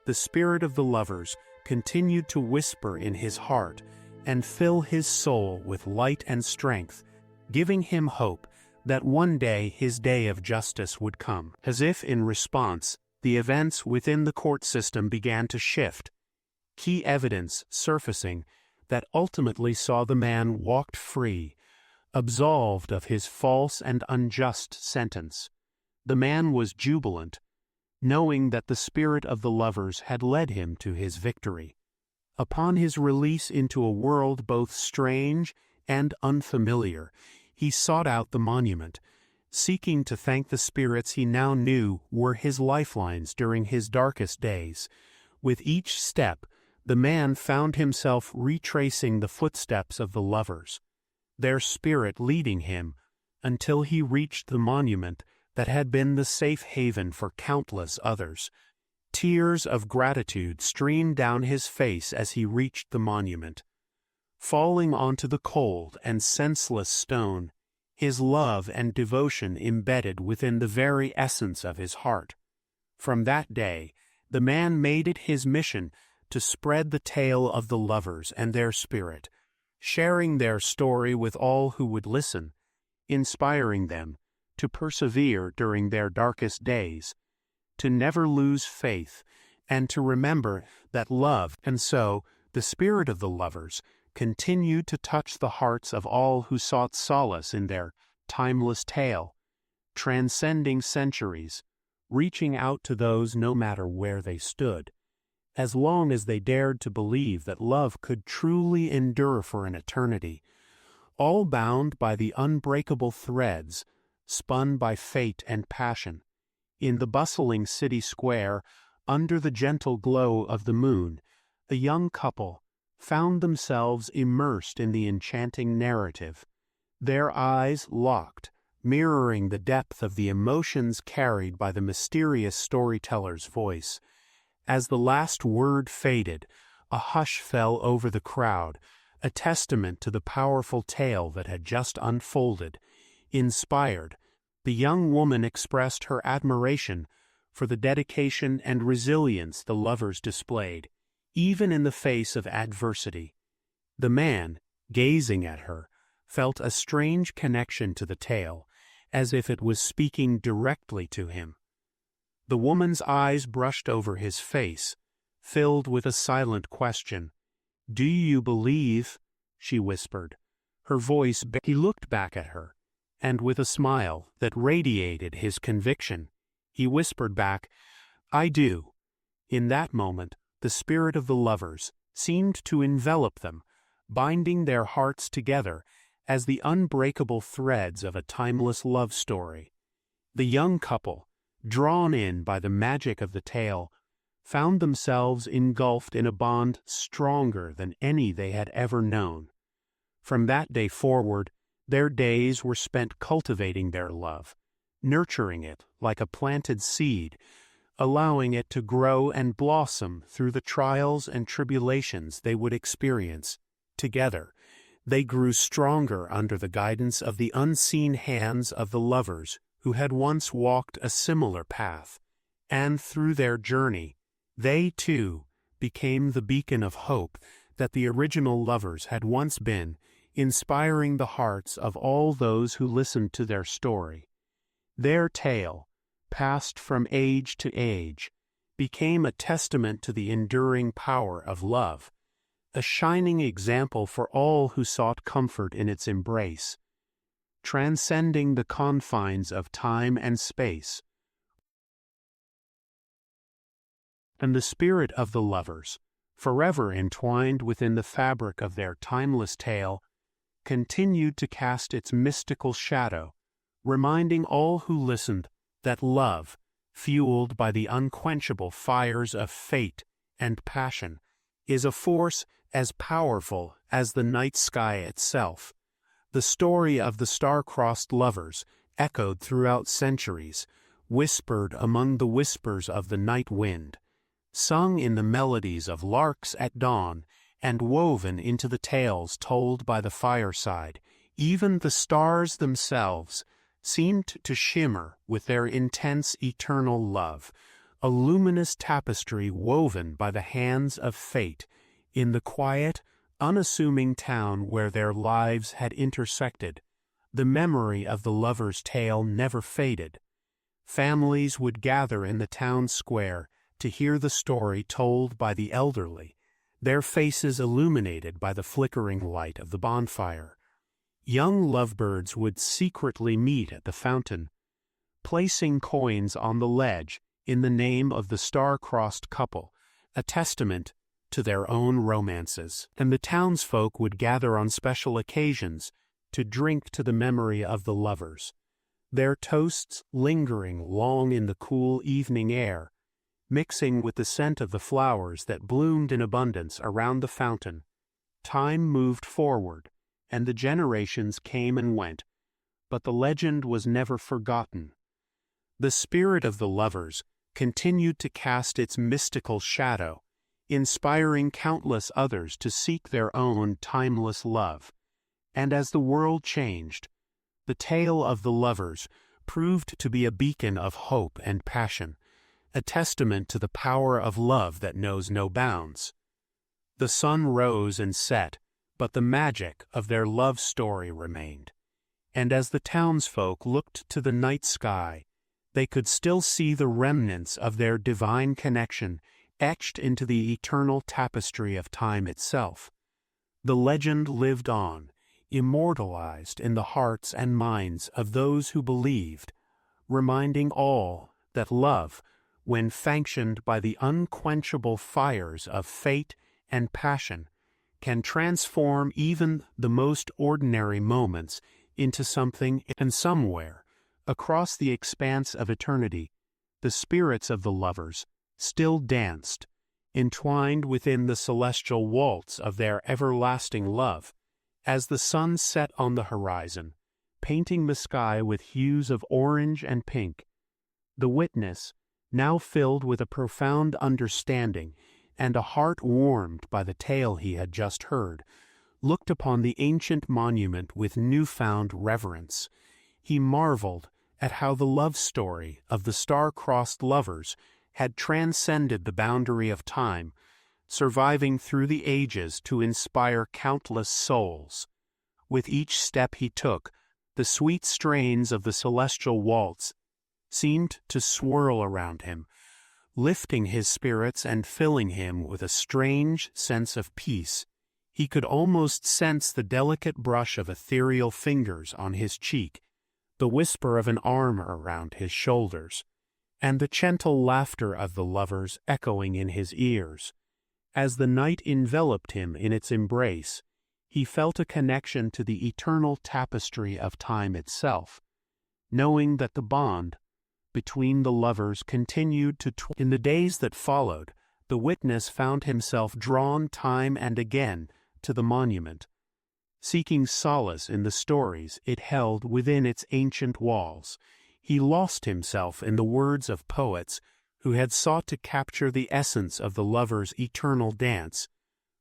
the spirit of the lovers continued to whisper in his heart and fill his soul with light and strength, giving him hope that one day his day of justice would come. As if in response, the events within the court system began to shift, key evidence surfacing that ultimately saw the man walked free, absolved of his false and unjust sentence. The man was jubilant, knowing that the spirit of the lovers had led him to his victory. Upon his release into a world both strange and unfamiliar, he sought out the monument, seeking to thank the spirits he now knew were his lifelines during his darkest days. With each step, the man found himself retracing the footsteps of the lovers, their spirit leading him until he reached the monument that had been the safe haven for countless others. Tears of gratitude streamed down his face as he reached the monument. Falling onto the cold and senseless stone, his love and devotion embedded within the very essence of his heart. From that day, the man made it his mission to spread the tale of the lovers and their spirit, sharing their story with all who would listen, inspiring them to persevere during their darkest days, to never lose faith, and to remember that love. And so, the spirit of the lovers continued to touch the hearts of all who sought solace in their timeless tale, transcending centuries, reaching out to those no matter where they stood, as long as they dared to believe that love could truly endure for an eternity, all bound by the unbreakable threads spun by fate and passion. In the bustling city square, under the gentle glow of the moon, a young couple found themselves immersed in the enchanting narrative, their eyes locked, mirroring the depth of the emotions carried by the mysterious storyteller's voice. As the last word faded, a hush fell over the crowd, a testament to the powerful tale that had just unfolded. Inspired, the young woman expressed her admiration for the dedication and resilience the lovers displayed, even in the face of adversity. The man, gazing at her, felt a strange connection to the tale, as if it was speaking directly to him. The woman's eyes brushed over his face, filled with a silent question. "Do you believe?" she whispered. Her voice. He looked back at her, and with a smile that radiated his conviction, he whispered back, "I do." In that moment, the spirit of the lovers seemed to envelop them, binding their hearts together as the unbreakable threads of a timeless love story. The young couple, drawn in by the magic of the tale, found themselves engulfed in a bond stronger than any they had ever known. From that day forward, their days were spent cultivating their love, nurturing it like a planted seed, allowing it to grow and blossom through the trials and tribulations they would experience. Together, they grew stronger under the guidance of the unseen hands of the lovers who had once walked a similar path, and through their journey, they too became the beacon of hope that the original lovers had once been, inspiring the hearts of all those who listened to their story. Their tale, passed from age to age, became a testament to the enduring power of love, a shining example for all who sought comfort in its embrace. Transcending the confines of time and space, and the spirit of the lovers, forever entwined within the fabric of their timeless tale, continued to cast its mystical shadow, reminding all who listened that love, fueled by the unquenchable fires of fate and passion, is a force as powerful as the night sky itself. The story of the star-crossed lovers echoed throughout centuries, whispered among the whispers of the night wind, sung in the melodies of larks at dawn and woven into the tales told by the fireside. Even the stars themselves seemed to shimmer with their intense eternal love, a luminous tapestry woven by the hands of fate in the quiet, unassuming town where their lives had intersected. The memory of the lovers' tale never faded. Families would gather in the town square to hear the story told by the elderly, their faces illuminated by the flickering light of the bonfire. Young lovebirds would secretly meet at the fountain, placing coins on the ledge in the name of the star-crossed couple, a testament to their own romances. And the townsfolk would gather on special occasions to drink to the memory of the lovers, their toasts lingering long in the cool evening air, mixing with the scent of the flowers that bloomed in abundance around the fountain. Time moved forward, and the generations came and went, but the legend was never forgotten. The spirit of the lovers continued to cast its mystical shadow, inspiring countless others to seek their own timeless love. And as the world changed, the tale of the lovers proved to be a beacon of hope and passion, a testament to the power of love that knows no bounds. The sun rose and set, but the magic of their love story remained. And as the townsfolk looked to the night sky, they could still see the remnants of their divine connection etched into the eternal tapestry of time itself. The legend lived on, immortalized in the hearts and minds of those who believed, reminding all that love, when sanctioned by the unquenchable fires of fate and passion, can transform even the most ordinary moments into something. And somewhere, across the expanse of eternity, the spirits of the lovers still danced, entwined within the celestial waltz of their everlasting love, as the sun set on the horizon, painting the sky with hues of orange and pink. The witness, now filled with a profound understanding and a heart warmed by the tale he had just heard, looked upon the ancient monument with newfound reverence. He marveled at how the love story of the star-crossed lovers had transcended the boundary of time, surviving through the ages to inspire countless souls. With each step he took, the sweet strains of the celestial waltz seemed to swirl around him, lifting his spirits and filling him with a strange sense of peace. He could almost sense the delicate brush of ethereal fingers on his cheek, the whisper of an arm around his shoulders, and the gentle laughter of the lovers echoing in his ears. As the night enveloped him in its embrace, he felt a connection to the eternal tapestry of time itself, knowing that the bond between the lovers continued to In the days that followed, the witness found himself drawn time and again to the monument, seeking solace in the stories it held within its ancient walls. He lost himself in the words of poets who had sought to capture the essence of the lovers' eternal dance,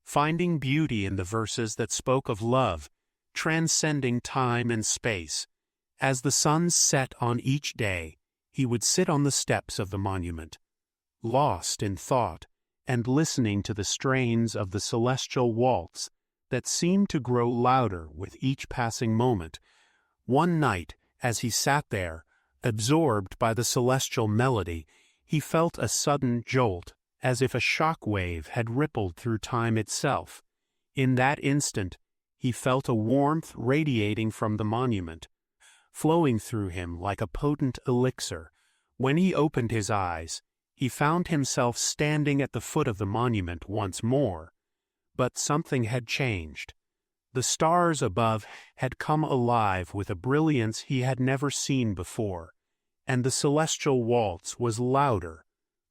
finding beauty in the verses that spoke of love, transcending time and space. As the sun set on each day, he would sit on the steps of the monument, lost in thought and listening to the strains of the celestial waltz that seemed to grow louder with each passing moment. One night, as he sat there, absorbed by the celestial melody, he felt a sudden jolt, as if a shock wave had rippled through time itself. In that instant, he felt a warmth radiating from the monument, flowing through him like a potent elixir. When he opened his eyes, he found himself standing at the foot of the monument once more. But something had changed. The stars above had come alive with a brilliance he had never seen before, and the celestial waltz was louder,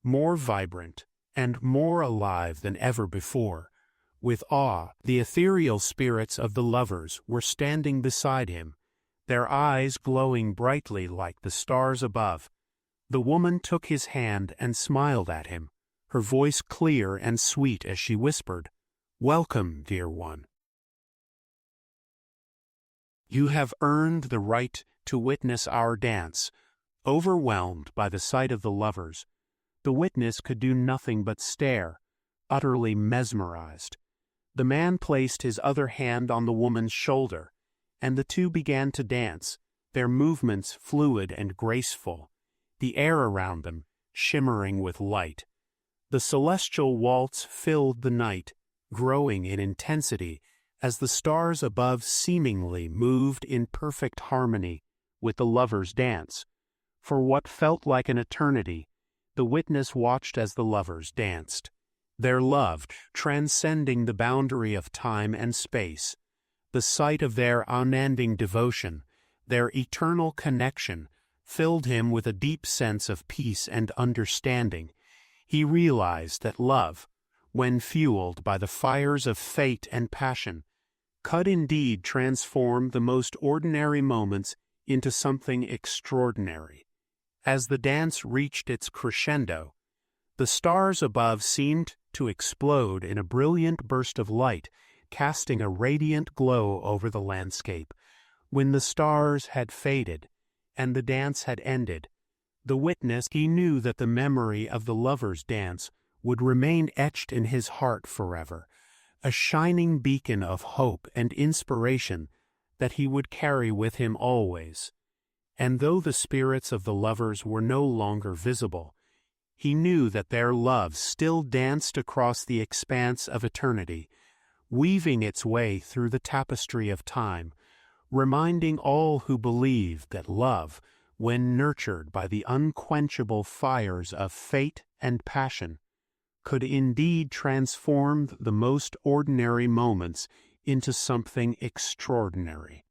more vibrant, and more alive than ever before. With awe, the ethereal spirits of the lovers were standing beside him, their eyes glowing brightly like the stars above. The woman took his hand and smiled at him, her voice clear and sweet as she whispered, "Welcome, dear one. You have earned the right to witness our dance." Overwhelmed by the sight of the lovers, the witness could do nothing but stare, utterly mesmerized. The man placed his other hand on the woman's shoulder, and the two began to dance, their movements fluid and graceful, the air around them shimmering with light. The celestial waltz filled the night, growing in intensity as the stars above seemingly moved in perfect harmony with the lovers' dance. For what felt like an eternity, the witness watched as the lovers danced, their love transcending the boundary of time and space. The sight of their unending devotion, their eternal connection, filled him with a deep sense of peace and understanding. He realized that love, when fueled by the fires of fate and passion, could indeed transform the most ordinary moments into something extraordinary. As the dance reached its crescendo, the stars above seemed to explode in a brilliant burst of light, casting a radiant glow over the landscape. When the stars had faded and the dance had ended, the witness, he knew that the memory of the lovers' dance would remain etched in his heart forever, a shining beacon of hope and inspiration that he would carry with him always. And though the spirits of the lovers were no longer visible, he knew that their love still danced across the expanse of eternity, weaving its way through the tapestry of time, reminding all who believed that love, when nurtured by the unquenchable fires of fate and passion, could indeed transform the most ordinary moments into something extraordinary.